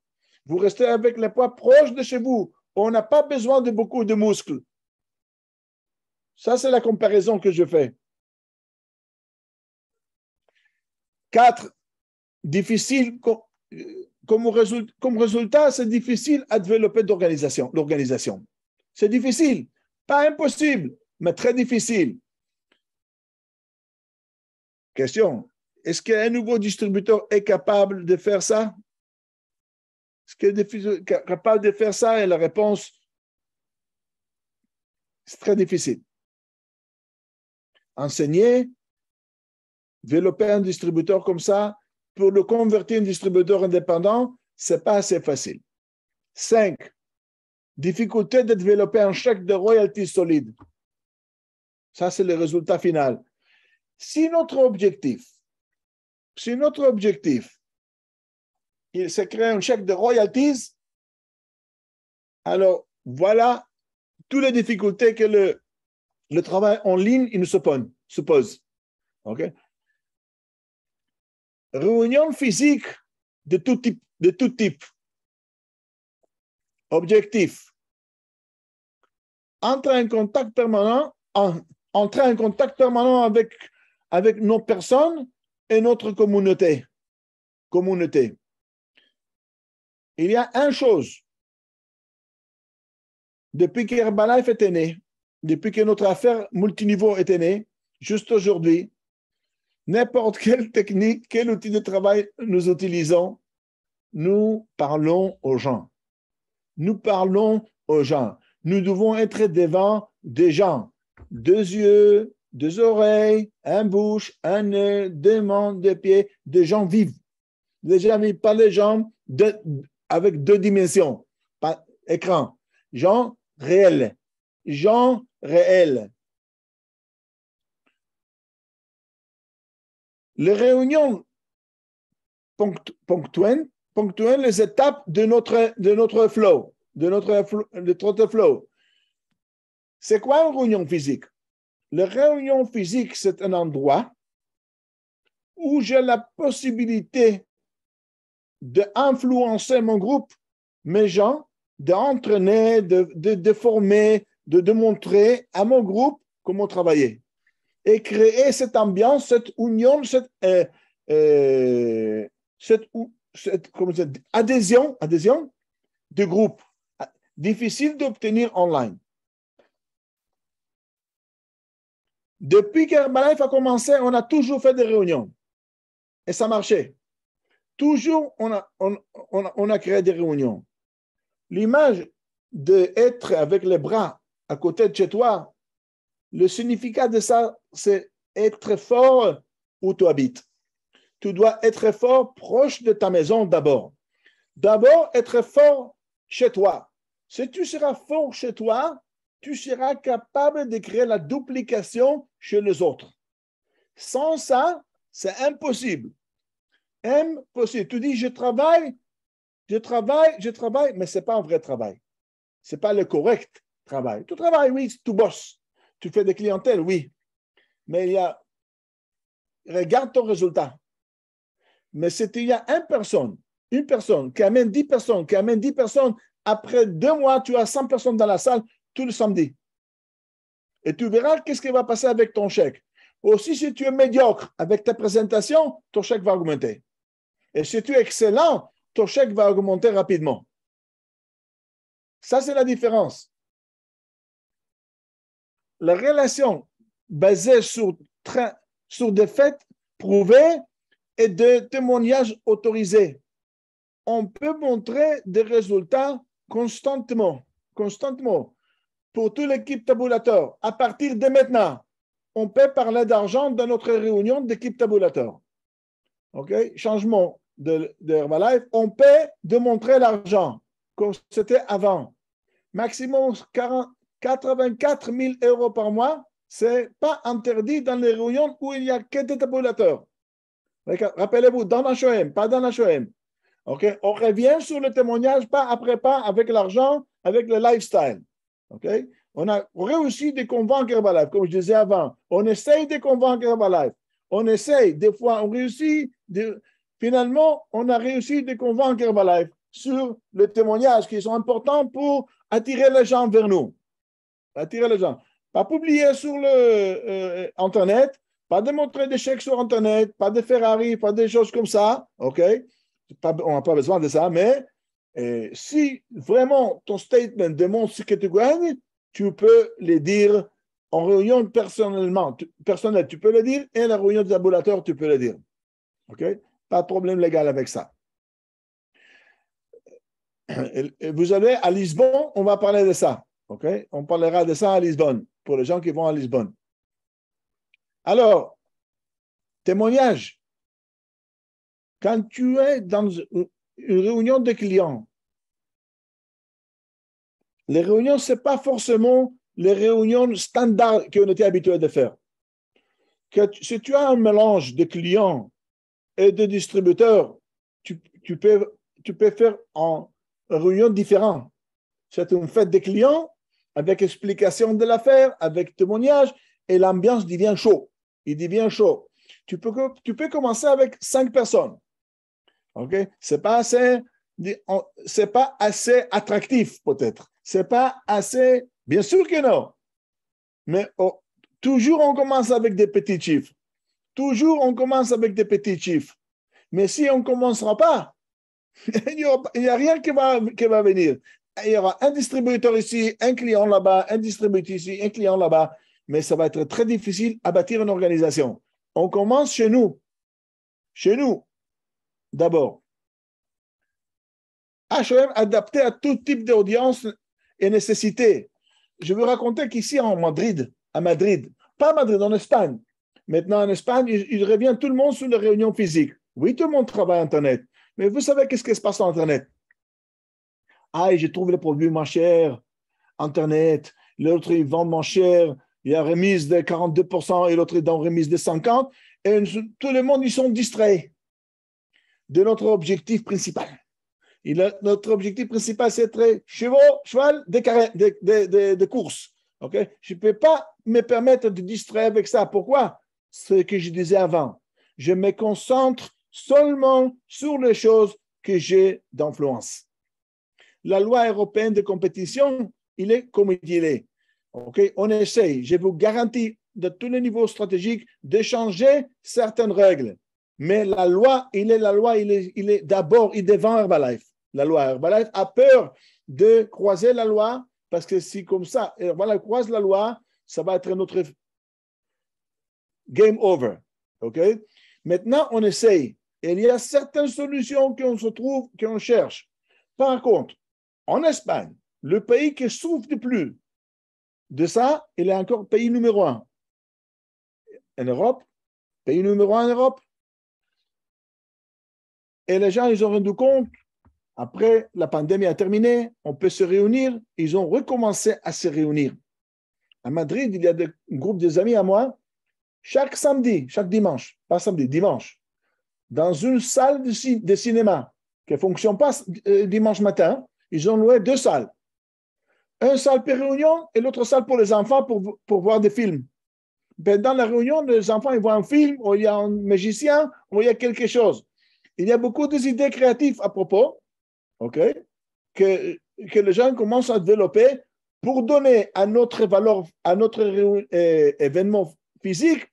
Vous restez avec les poids proches de chez vous. On n'a pas besoin de beaucoup de muscles. Ça, c'est la comparaison que je fais. 4. Difficile, comme résultat, c'est difficile à développer l'organisation. C'est difficile. Pas impossible, mais très difficile. Question, est-ce qu'un nouveau distributeur est capable de faire ça? Est-ce qu'il est capable de faire ça? Et la réponse, c'est très difficile. Enseigner, développer un distributeur comme ça, pour le convertir en distributeur indépendant, ce n'est pas assez facile. 5. Difficulté de développer un chèque de royalties solide. Ça, c'est le résultat final. Si notre objectif, il se crée un chèque de royalties, alors voilà toutes les difficultés que le travail en ligne il se pose. Okay? Réunion physique de tout type. Objectif. Entrer en contact permanent avec nos personnes et notre communauté. Il y a une chose. Depuis que Herbalife était né, depuis que notre affaire multiniveau était née, juste aujourd'hui, n'importe quelle technique, quel outil de travail nous utilisons, nous parlons aux gens. Nous parlons aux gens. Nous devons être devant des gens. 2 yeux, 2 oreilles, une bouche, un nez, 2 mains, 2 pieds, des gens vivent. Des gens vivent, pas les gens avec 2 dimensions, pas écran. Gens réels. Gens réels. Les réunions ponctuent les étapes de notre flow, de notre flow. C'est quoi une réunion physique? La réunion physique, c'est un endroit où j'ai la possibilité d'influencer mon groupe, mes gens, d'entraîner, de former, de montrer à mon groupe comment travailler. Et créer cette ambiance, cette union, cette adhésion de groupe. Difficile d'obtenir online. Depuis qu'Herbalife a commencé, on a toujours fait des réunions. Et ça marchait. Toujours, on a créé des réunions. L'image d'être avec les bras à côté de chez toi, le significat de ça, c'est être fort où tu habites. Tu dois être fort proche de ta maison d'abord. D'abord, être fort chez toi. Si tu seras fort chez toi, tu seras capable de créer la duplication chez les autres. Sans ça, c'est impossible. Impossible. Tu dis, je travaille, mais ce n'est pas un vrai travail. Ce n'est pas le correct travail. Tu travailles, oui, tu bosses. Tu fais des clientèles, oui. Mais regarde ton résultat. Mais si il y a une personne qui amène 10 personnes, après 2 mois, tu as 100 personnes dans la salle tout le samedi. Et tu verras qu'est-ce qui va passer avec ton chèque. Aussi, si tu es médiocre avec ta présentation, ton chèque va augmenter. Et si tu es excellent, ton chèque va augmenter rapidement. Ça, c'est la différence. La relation basée sur des faits prouvés et des témoignages autorisés. On peut montrer des résultats constamment. Pour toute l'équipe tabulateur. À partir de maintenant, on peut parler d'argent dans notre réunion d'équipe tabulateur. OK? Changement de Herbalife, on peut démontrer l'argent comme c'était avant. Maximum 84 000 € par mois, ce n'est pas interdit dans les réunions où il n'y a que des tabulateurs. Rappelez-vous, dans l'HOM, pas dans l'HOM. Okay? On revient sur le témoignage pas après pas avec l'argent, avec le lifestyle. Okay? On a réussi de convaincre Herbalife, comme je disais avant. On essaye de convaincre Herbalife. On essaye, des fois, on réussit. Finalement, on a réussi de convaincre Herbalife sur les témoignages qui sont importants pour attirer les gens vers nous. Attirer les gens. Pas publier sur Internet, pas démontrer des chèques sur Internet, pas de Ferrari, pas des choses comme ça. OK? On n'a pas besoin de ça, mais si vraiment ton statement démontre ce que tu gagnes, tu peux les dire En réunion personnelle, tu peux le dire, et la réunion des laboratoires, tu peux le dire. OK? Pas de problème légal avec ça. Et vous allez à Lisbonne, on va parler de ça. OK? On parlera de ça à Lisbonne, pour les gens qui vont à Lisbonne. Alors, témoignage. Quand tu es dans une réunion de clients, les réunions, ce n'est pas forcément les réunions standards qu'on était habitué de faire. Si tu as un mélange de clients et de distributeurs, tu peux faire en réunion différente. C'est une fête des clients avec explication de l'affaire, avec témoignage, et l'ambiance devient chaud. Il devient chaud. Tu peux commencer avec 5 personnes. Okay? C'est pas assez attractif, peut-être. C'est pas assez. Bien sûr que non. Mais toujours, on commence avec des petits chiffres. Toujours, on commence avec des petits chiffres. Mais si on ne commencera pas, il n'y a rien qui va venir. Il y aura un distributeur ici, un client là-bas, un distributeur ici, un client là-bas. Mais ça va être très difficile à bâtir une organisation. On commence chez nous. Chez nous, d'abord. H&M adapté à tout type d'audience et nécessité. Je veux raconter qu'ici à Madrid, pas Madrid, en Espagne. Maintenant, en Espagne, il revient tout le monde sur les réunions physiques. Oui, tout le monde travaille Internet. Mais vous savez qu'est-ce qui se passe sur Internet? Ah, je trouve les produits moins chers. Internet, l'autre, ils vendent moins cher. Il y a remise de 42% et l'autre est dans remise de 50%. Et tout le monde, ils sont distraits de notre objectif principal. Notre objectif principal, c'est être cheval de course. Okay? Je ne peux pas me permettre de distraire avec ça. Pourquoi? Ce que je disais avant. Je me concentre seulement sur les choses que j'ai d'influence. La loi européenne de compétition, il est comme il est. Okay? On essaye, je vous garantis, de tous les niveaux stratégiques, de changer certaines règles. Mais la loi, il est d'abord, il devant Herbalife. La loi Herbalife a peur de croiser la loi parce que si comme ça, Herbalife croise la loi, ça va être notre game over. Okay? Maintenant, on essaye. Et il y a certaines solutions qu'on se trouve, qu'on cherche. Par contre, en Espagne, le pays qui souffre le plus de ça, il est encore pays numéro 1. En Europe, pays numéro 1 en Europe. Et les gens, ils ont rendu compte, après la pandémie a terminé, on peut se réunir. Ils ont recommencé à se réunir. À Madrid, il y a un groupe des amis à moi, chaque samedi, chaque dimanche, pas samedi, dimanche, dans une salle de cinéma qui ne fonctionne pas dimanche matin, ils ont loué 2 salles. Une salle pour réunion et l'autre salle pour les enfants pour voir des films. Dans la réunion, les enfants ils voient un film, ou il y a un magicien, ou il y a quelque chose. Il y a beaucoup d'idées créatives à propos, okay, que les gens commencent à développer pour donner à notre valeur, à notre événement physique,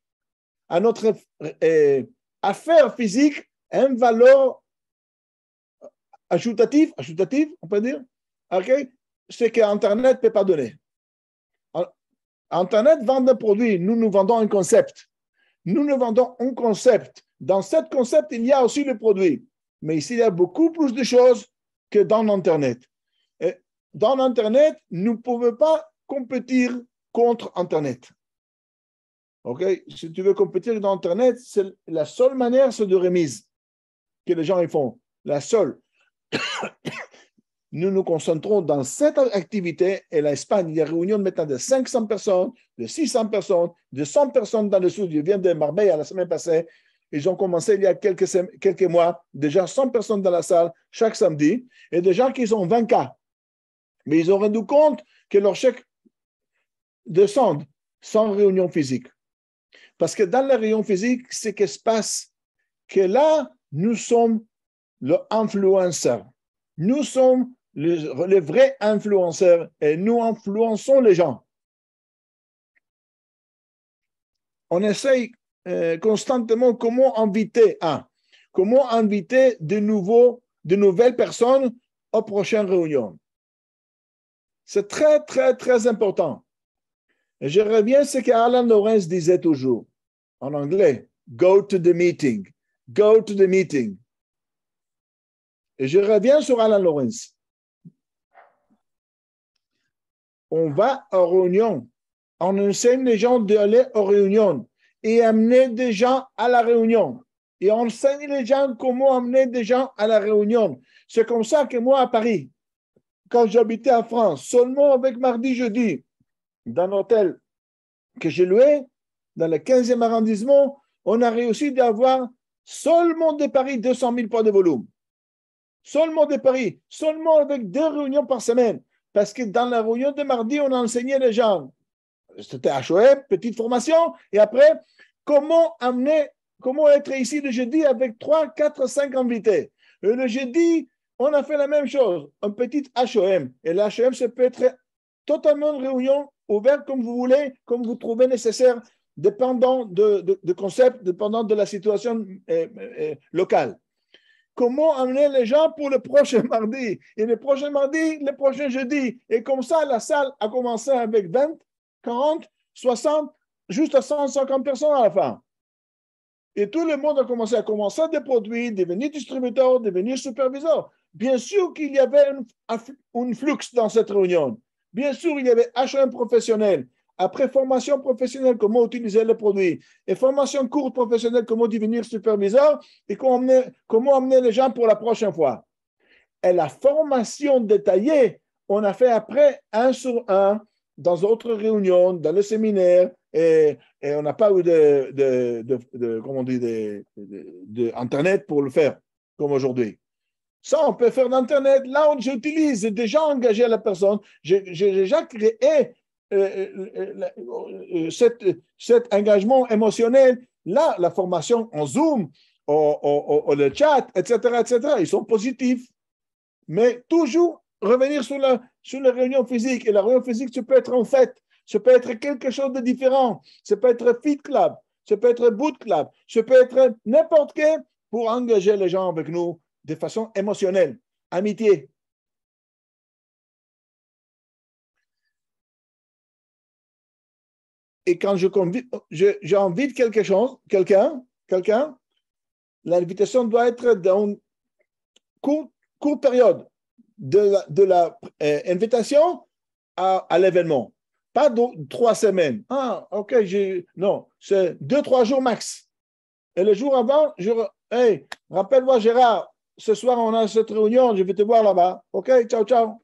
à notre affaire physique, une valeur ajoutative, on peut dire, okay, ce qu'Internet ne peut pas donner. Internet vend un produit, nous vendons un concept. Nous vendons un concept. Dans ce concept, il y a aussi le produit. Mais ici, il y a beaucoup plus de choses que dans Internet. Et dans Internet, nous ne pouvons pas compétir contre Internet. Okay? Si tu veux compétir dans Internet, la seule manière, c'est de remise que les gens ils font. La seule. Nous nous concentrons dans cette activité et l'Espagne, il y a réunions maintenant de 500 personnes, de 600 personnes, de 100 personnes dans le sud. Je viens de Marbella la semaine passée. Ils ont commencé il y a quelques mois, déjà 100 personnes dans la salle chaque samedi et des gens qui ont 20 cas. Mais ils ont rendu compte que leur chèque descend sans réunion physique. Parce que dans la réunion physique, c'est ce qui se passe que là, nous sommes l'influenceur. Nous sommes les vrais influenceurs et nous influençons les gens. On essaye constamment comment inviter de nouvelles personnes aux prochaines réunions. C'est très, très, très important. Et je reviens à ce qu'Alan Lawrence disait toujours en anglais. Go to the meeting. Go to the meeting. Et je reviens sur Alan Lawrence. On va aux réunions. On enseigne les gens d'aller aux réunions et amener des gens à la réunion. Et on enseigne les gens comment amener des gens à la réunion. C'est comme ça que moi, à Paris, quand j'habitais en France, seulement avec mardi, jeudi, dans l'hôtel que j'ai loué, dans le 15e arrondissement, on a réussi d'avoir seulement de Paris 200 000 points de volume. Seulement de Paris, seulement avec 2 réunions par semaine. Parce que dans la réunion de mardi, on a enseigné les gens. C'était HOM, petite formation. Et après, comment être ici le jeudi avec 3, 4, 5 invités. Et le jeudi, on a fait la même chose, un petit HOM. Et l'HOM, ça peut être totalement une réunion ouverte comme vous voulez, comme vous trouvez nécessaire, dépendant de concept, dépendant de la situation locale. Comment amener les gens pour le prochain mardi, et le prochain mardi, le prochain jeudi. Et comme ça, la salle a commencé avec 20, 40, 60, juste à 150 personnes à la fin. Et tout le monde a commencé à commencer des produits, devenir distributeur, devenir superviseur. Bien sûr qu'il y avait un flux dans cette réunion. Bien sûr, il y avait H1 professionnel. Après, formation professionnelle, comment utiliser les produits. Et formation courte professionnelle, comment devenir superviseur. Et comment amener les gens pour la prochaine fois. Et la formation détaillée, on a fait après 1 sur 1 dans d'autres réunions, dans le séminaire. Et on n'a pas eu Internet pour le faire, comme aujourd'hui. Ça, on peut faire d'Internet. Là où j'utilise déjà engagé la personne, j'ai déjà créé cet engagement émotionnel. Là, la formation en Zoom, le chat, etc., ils sont positifs. Mais toujours revenir sur la réunion physique. Et la réunion physique, ça peut être en fait, ça peut être quelque chose de différent. Ça peut être Fit Club, ça peut être Boot Club, ça peut être n'importe quel pour engager les gens avec nous de façon émotionnelle, amitié. Et quand j'invite quelqu'un, l'invitation doit être dans une courte période de la invitation à l'événement. Pas 3 semaines. Ah, ok, non, c'est 2-3 jours max. Et le jour avant, hey, rappelle-moi Gérard, ce soir on a cette réunion, je vais te voir là-bas. Ok, ciao, ciao.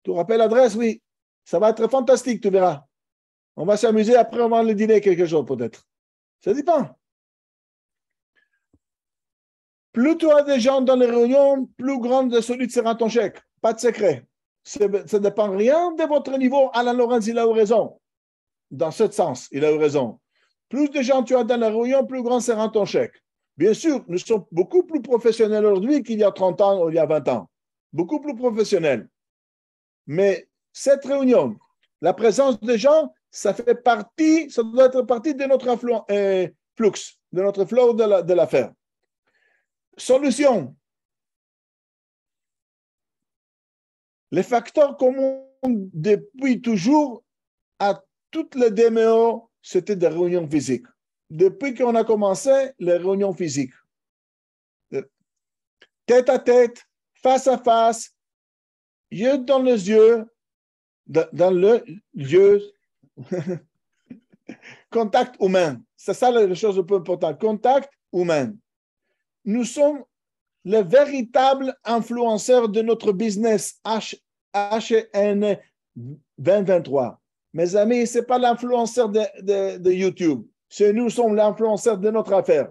Tu rappelles l'adresse? Oui. Ça va être fantastique, tu verras. On va s'amuser, après on va le dîner quelque chose peut-être. Ça dépend. Plus tu as des gens dans les réunions, plus grande et solide sera ton chèque. Pas de secret. Ça ne dépend rien de votre niveau. Alan Lawrence, il a eu raison. Dans ce sens, il a eu raison. Plus de gens tu as dans la réunion, plus grand sera ton chèque. Bien sûr, nous sommes beaucoup plus professionnels aujourd'hui qu'il y a 30 ans ou il y a 20 ans. Beaucoup plus professionnels. Mais cette réunion, la présence des gens, ça doit être partie de notre flux, de notre flow de l'affaire. Solution. Les facteurs communs depuis toujours à toutes les DMO, c'était des réunions physiques. Depuis qu'on a commencé, les réunions physiques. Tête à tête, face à face, yeux dans les yeux, dans le lieu, contact humain. C'est ça la chose la plus importante. Contact humain. Nous sommes les véritables influenceurs de notre business HN 2023. Mes amis, ce n'est pas l'influenceur de YouTube. C'est nous sommes l'influenceur de notre affaire.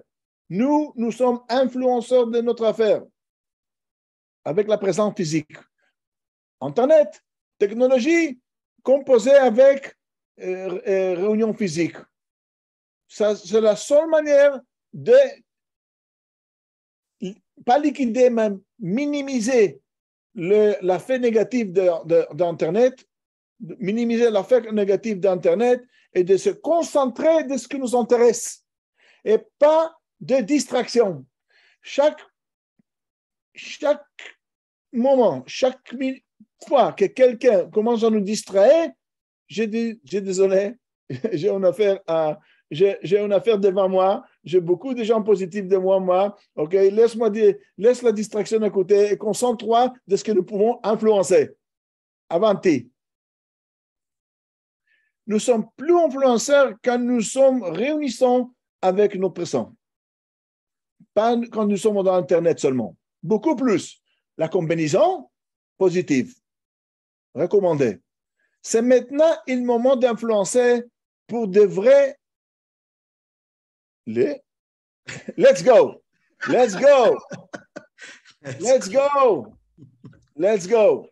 Nous sommes influenceurs de notre affaire avec la présence physique. Internet, technologie, composée avec réunion physique. C'est la seule manière de pas liquider, mais minimiser l'effet négatif d'Internet, minimiser l'effet négatif d'Internet et de se concentrer de ce qui nous intéresse et pas de distraction. Chaque moment, chaque fois que quelqu'un commence à nous distraire, j'ai désolé, j'ai une affaire j'ai une affaire devant moi, j'ai beaucoup de gens positifs devant moi. OK, laisse la distraction à côté et concentre-toi de ce que nous pouvons influencer. Avanti. Nous sommes plus influenceurs quand nous sommes réunissons avec nos personnes. Pas quand nous sommes dans Internet seulement. Beaucoup plus. La combinaison, positive. Recommandé. C'est maintenant le moment d'influencer pour de vrais. Let's go. Let's go. Let's go. Let's go.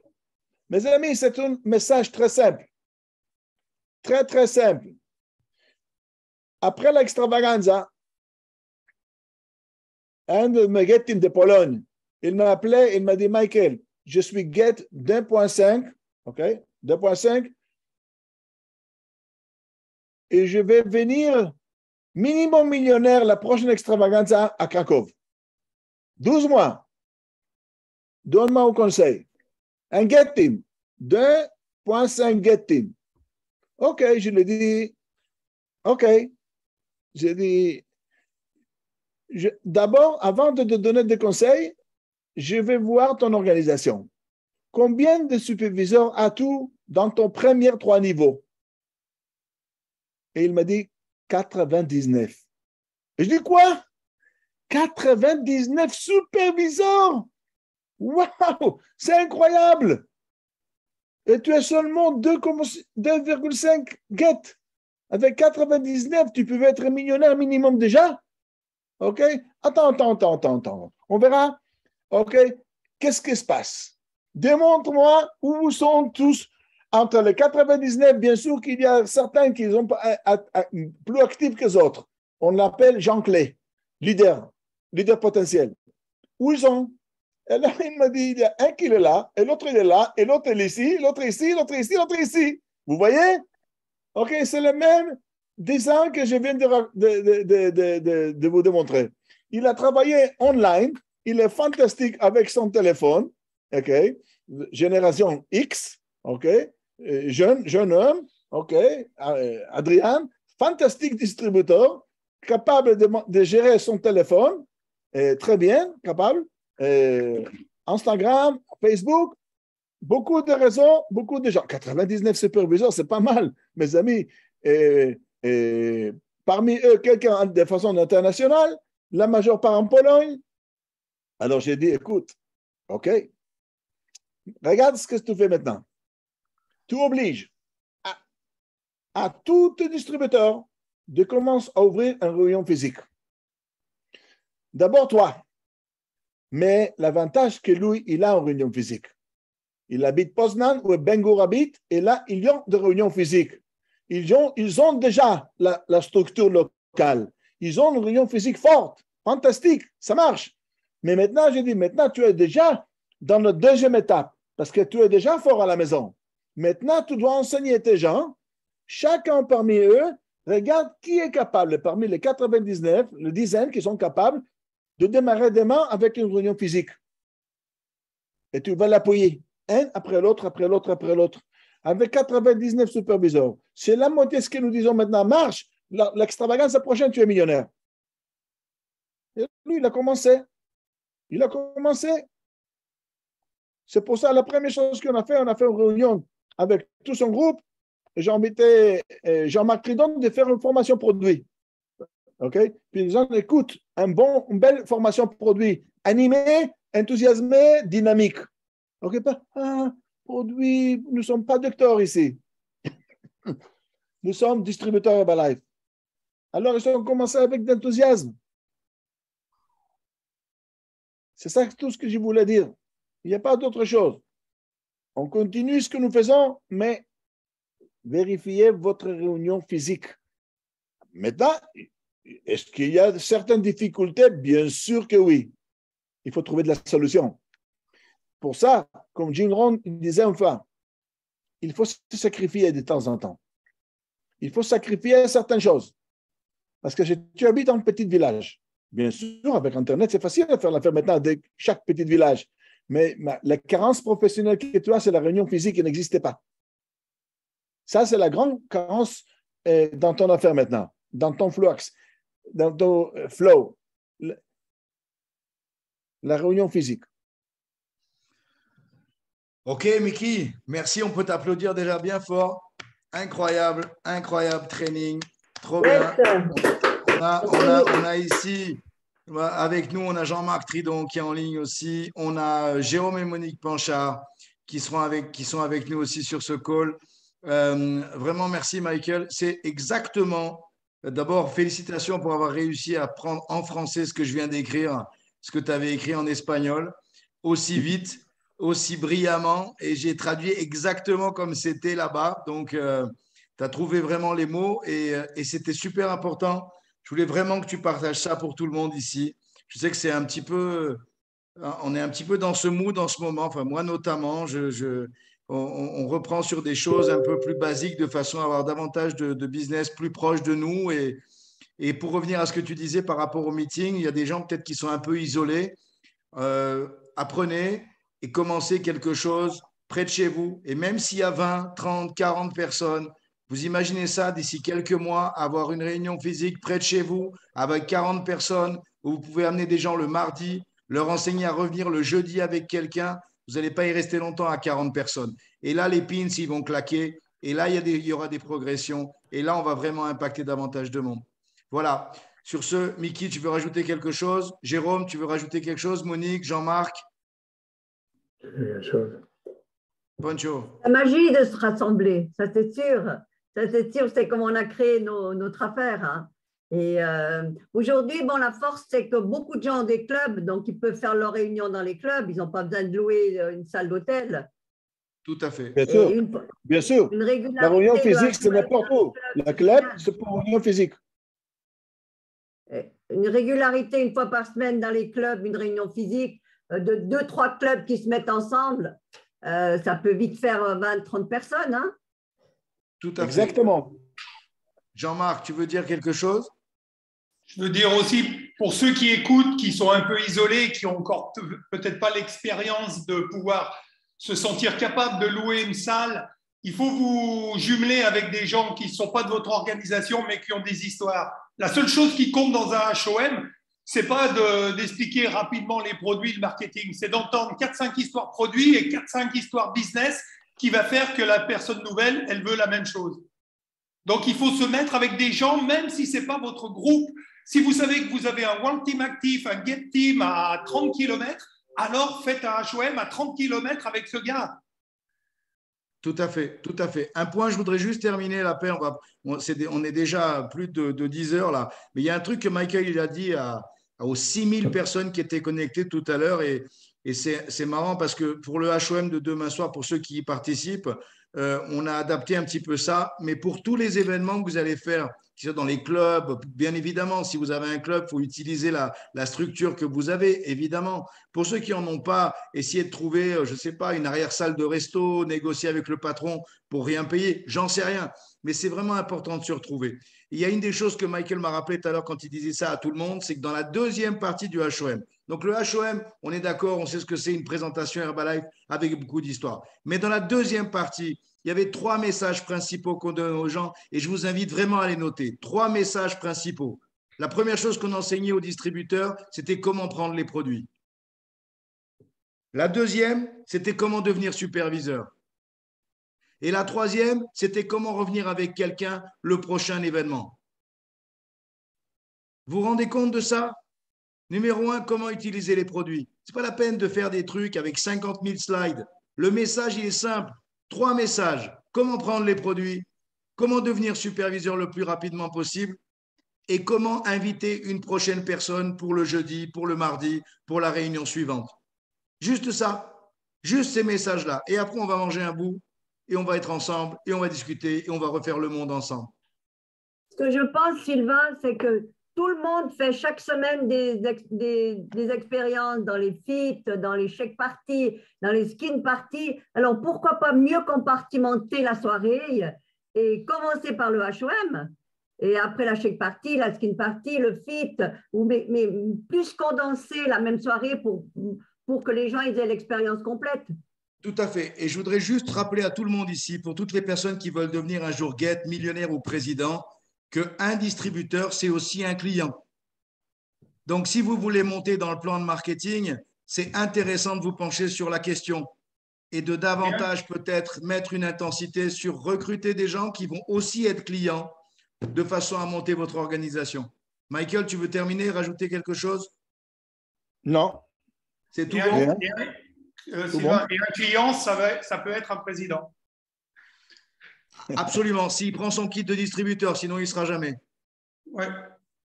Mes amis, c'est un message très simple. Très, très simple. Après l'extravaganza, un de mes get team de Pologne, il m'a appelé, il m'a dit, Michael, je suis get 2.5, OK, 2.5, et je vais venir minimum millionnaire la prochaine extravaganza à Krakow. 12 mois. Donne-moi un conseil. Un get team, 2.5 get team. OK, je lui ai dit, OK. J'ai dit, d'abord, avant de te donner des conseils, je vais voir ton organisation. Combien de superviseurs as-tu dans ton premier 3 niveaux? Et il m'a dit 99. Et je dis quoi? 99 superviseurs? Waouh! C'est incroyable! Et tu es seulement 2,5 get. Avec 99, tu peux être millionnaire minimum déjà. OK? Attends. On verra. OK? Qu'est-ce qui se passe? Démontre-moi où sont tous entre les 99. Bien sûr qu'il y a certains qui sont plus actifs que les autres. On l'appelle Jean Clé, leader potentiel. Où ils sont? Et là, il m'a dit, il y a un qui est là, et l'autre il est là, et l'autre est ici, l'autre ici, l'autre ici, l'autre ici. Vous voyez? OK, c'est le même dessin que je viens de vous démontrer. Il a travaillé online, il est fantastique avec son téléphone, OK, génération X, OK, jeune homme, OK, Adrien, fantastique distributeur, capable de gérer son téléphone, très bien, capable, Instagram, Facebook, beaucoup de réseaux, beaucoup de gens. 99 superviseurs, c'est pas mal, mes amis. Parmi eux, quelqu'un de façon internationale, la majeure part en Pologne. Alors j'ai dit, écoute, OK, regarde ce que tu fais maintenant. Tu obliges à tout distributeur de commencer à ouvrir une réunion physique. D'abord toi, mais l'avantage que lui, il a en réunion physique. Il habite Poznan où Ben-Gur habite, et là, ils ont des réunions physiques. Ils ont déjà la structure locale. Ils ont une réunion physique forte, fantastique, ça marche. Mais maintenant, j'ai dit, maintenant, tu es déjà dans la deuxième étape, parce que tu es déjà fort à la maison. Maintenant, tu dois enseigner tes gens. Chacun parmi eux, regarde qui est capable, parmi les 99, les dizaines qui sont capables de démarrer demain avec une réunion physique. Et tu vas l'appuyer, un après l'autre, après l'autre, après l'autre, avec 99 superviseurs. C'est la moitié de ce que nous disons maintenant. Marche, l'extravagance prochaine, tu es millionnaire. Et lui, il a commencé. C'est pour ça, la première chose qu'on a fait une réunion avec tout son groupe. J'ai invité Jean-Marc Tridon de faire une formation produit. OK? Puis les gens écoutent une belle formation produit, animée, enthousiasmée, dynamique. OK? Pas produit, nous ne sommes pas docteurs ici. Nous sommes distributeurs Herbalife. Alors, ils ont commencé avec de l'enthousiasme. C'est ça tout ce que je voulais dire. Il n'y a pas d'autre chose. On continue ce que nous faisons, mais vérifiez votre réunion physique. Maintenant, est-ce qu'il y a certaines difficultés? Bien sûr que oui. Il faut trouver de la solution. Pour ça, comme Jim Rohn disait enfin, il faut se sacrifier de temps en temps. Il faut sacrifier certaines choses. Parce que tu habites dans un petit village. Bien sûr, avec Internet, c'est facile de faire l'affaire maintenant de chaque petit village. Mais la carence professionnelle que tu as, c'est la réunion physique qui n'existait pas. Ça, c'est la grande carence dans ton affaire maintenant, dans ton flux, dans ton flow, la réunion physique. Ok, Mickey, merci. On peut t'applaudir déjà bien fort. Incroyable, incroyable training. Trop bien. On a ici, avec nous, on a Jean-Marc Tridon qui est en ligne aussi. On a Jérôme et Monique Panchard qui sont avec nous aussi sur ce call. Vraiment, merci, Michael. C'est exactement, d'abord, félicitations pour avoir réussi à prendre en français ce que je viens d'écrire, ce que tu avais écrit en espagnol, aussi vite, aussi brillamment. Et j'ai traduit exactement comme c'était là-bas. Donc, tu as trouvé vraiment les mots et c'était super important. Je voulais vraiment que tu partages ça pour tout le monde ici. Je sais que c'est un petit peu, on est un petit peu dans ce mood en ce moment. Enfin, moi notamment, on reprend sur des choses un peu plus basiques de façon à avoir davantage de business plus proche de nous. Et pour revenir à ce que tu disais par rapport au meeting, il y a des gens peut-être qui sont un peu isolés. Apprenez et commencez quelque chose près de chez vous. Et même s'il y a 20, 30, 40 personnes, vous imaginez ça d'ici quelques mois, avoir une réunion physique près de chez vous avec 40 personnes où vous pouvez amener des gens le mardi, leur enseigner à revenir le jeudi avec quelqu'un. Vous n'allez pas y rester longtemps à 40 personnes. Et là, les pins, ils vont claquer. Et là, il y aura des progressions. Et là, on va vraiment impacter davantage de monde. Voilà. Sur ce, Mickey, tu veux rajouter quelque chose? Jérôme, tu veux rajouter quelque chose? Monique, Jean-Marc? Poncho. La magie de se rassembler, ça c'est sûr. Ça c'est sûr, c'est comme on a créé notre affaire. Hein. Et aujourd'hui, bon, la force, c'est que beaucoup de gens ont des clubs, donc ils peuvent faire leurs réunions dans les clubs. Ils n'ont pas besoin de louer une salle d'hôtel. Tout à fait. Bien sûr. Bien sûr. La réunion physique, c'est n'importe où. La club, c'est pour réunion physique. Une régularité une fois par semaine dans les clubs, une réunion physique, de 2-3 clubs qui se mettent ensemble, ça peut vite faire 20-30 personnes. Hein. Tout à fait. Exactement. Jean-Marc, tu veux dire quelque chose? Je veux dire aussi, pour ceux qui écoutent, qui sont un peu isolés, qui n'ont encore peut-être pas l'expérience de pouvoir se sentir capable de louer une salle, il faut vous jumeler avec des gens qui ne sont pas de votre organisation, mais qui ont des histoires. La seule chose qui compte dans un HOM, ce n'est pas d'expliquer rapidement les produits, le marketing, c'est d'entendre 4-5 histoires produits et 4-5 histoires business qui va faire que la personne nouvelle, elle veut la même chose. Donc, il faut se mettre avec des gens, même si ce n'est pas votre groupe. Si vous savez que vous avez un One Team actif, un Get Team à 30 km, alors faites un HOM à 30 km avec ce gars. Tout à fait, tout à fait. Un point, je voudrais juste terminer la paix. On est déjà plus de 10 heures là. Mais il y a un truc que Michael il a dit aux 6000 personnes qui étaient connectées tout à l'heure. Et c'est marrant parce que pour le HOM de demain soir, pour ceux qui y participent, on a adapté un petit peu ça. Mais pour tous les événements que vous allez faire, qui sont dans les clubs, bien évidemment, si vous avez un club, il faut utiliser la structure que vous avez, évidemment. Pour ceux qui n'en ont pas, essayez de trouver, je ne sais pas, une arrière-salle de resto, négocier avec le patron pour rien payer, j'en sais rien. Mais c'est vraiment important de se retrouver. Il y a une des choses que Michael m'a rappelé tout à l'heure quand il disait ça à tout le monde, c'est que dans la deuxième partie du HOM, donc le HOM, on est d'accord, on sait ce que c'est une présentation Herbalife avec beaucoup d'histoire. Mais dans la deuxième partie, il y avait 3 messages principaux qu'on donne aux gens et je vous invite vraiment à les noter. 3 messages principaux. La première chose qu'on enseignait aux distributeurs, c'était comment prendre les produits. La deuxième, c'était comment devenir superviseur. Et la troisième, c'était comment revenir avec quelqu'un le prochain événement. Vous vous rendez compte de ça? Numéro 1, comment utiliser les produits. Ce n'est pas la peine de faire des trucs avec 50 000 slides. Le message, il est simple. 3 messages. Comment prendre les produits, comment devenir superviseur le plus rapidement possible et comment inviter une prochaine personne pour le jeudi, pour le mardi, pour la réunion suivante. Juste ça, juste ces messages-là. Et après, on va manger un bout et on va être ensemble et on va discuter et on va refaire le monde ensemble. Ce que je pense, Sylvain, c'est que tout le monde fait chaque semaine des expériences dans les feats, dans les shake parties, dans les skin parties. Alors, pourquoi pas mieux compartimenter la soirée et commencer par le HOM et après la shake party, la skin party, le feat, mais plus condenser la même soirée pour que les gens aient l'expérience complète. Tout à fait. Et je voudrais juste rappeler à tout le monde ici, pour toutes les personnes qui veulent devenir un jour guest, millionnaire ou président, qu'un distributeur, c'est aussi un client. Donc, si vous voulez monter dans le plan de marketing, c'est intéressant de vous pencher sur la question et de davantage peut-être mettre une intensité sur recruter des gens qui vont aussi être clients de façon à monter votre organisation. Michael, tu veux terminer, rajouter quelque chose? Non. C'est tout Et bon? Sylvain, et un client, ça peut être un président. Absolument, s'il prend son kit de distributeur, sinon il ne sera jamais. Ouais.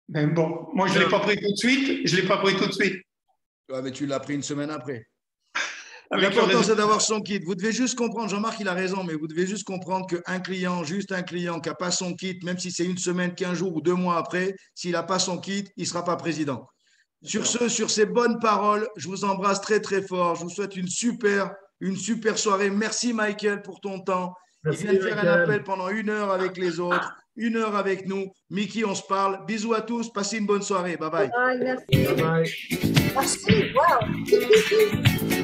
Mais bon, moi, je ne l'ai pas pris tout de suite. Je l'ai pas pris tout de suite. Ouais, mais tu l'as pris une semaine après. Avec L'important, c'est d'avoir son kit. Vous devez juste comprendre, Jean-Marc, il a raison, mais vous devez juste comprendre qu'un client, juste un client qui n'a pas son kit, même si c'est une semaine, 15 jours ou 2 mois après, s'il n'a pas son kit, il ne sera pas président. Sur ces bonnes paroles, je vous embrasse très, très fort. Je vous souhaite une super soirée. Merci, Michael, pour ton temps. Merci, il vient de faire Michael. un appel pendant 1 heure avec les autres, 1 heure avec nous. Mickey, on se parle. Bisous à tous. Passez une bonne soirée. Bye bye. Bye, merci. Bye bye. Merci. Wow.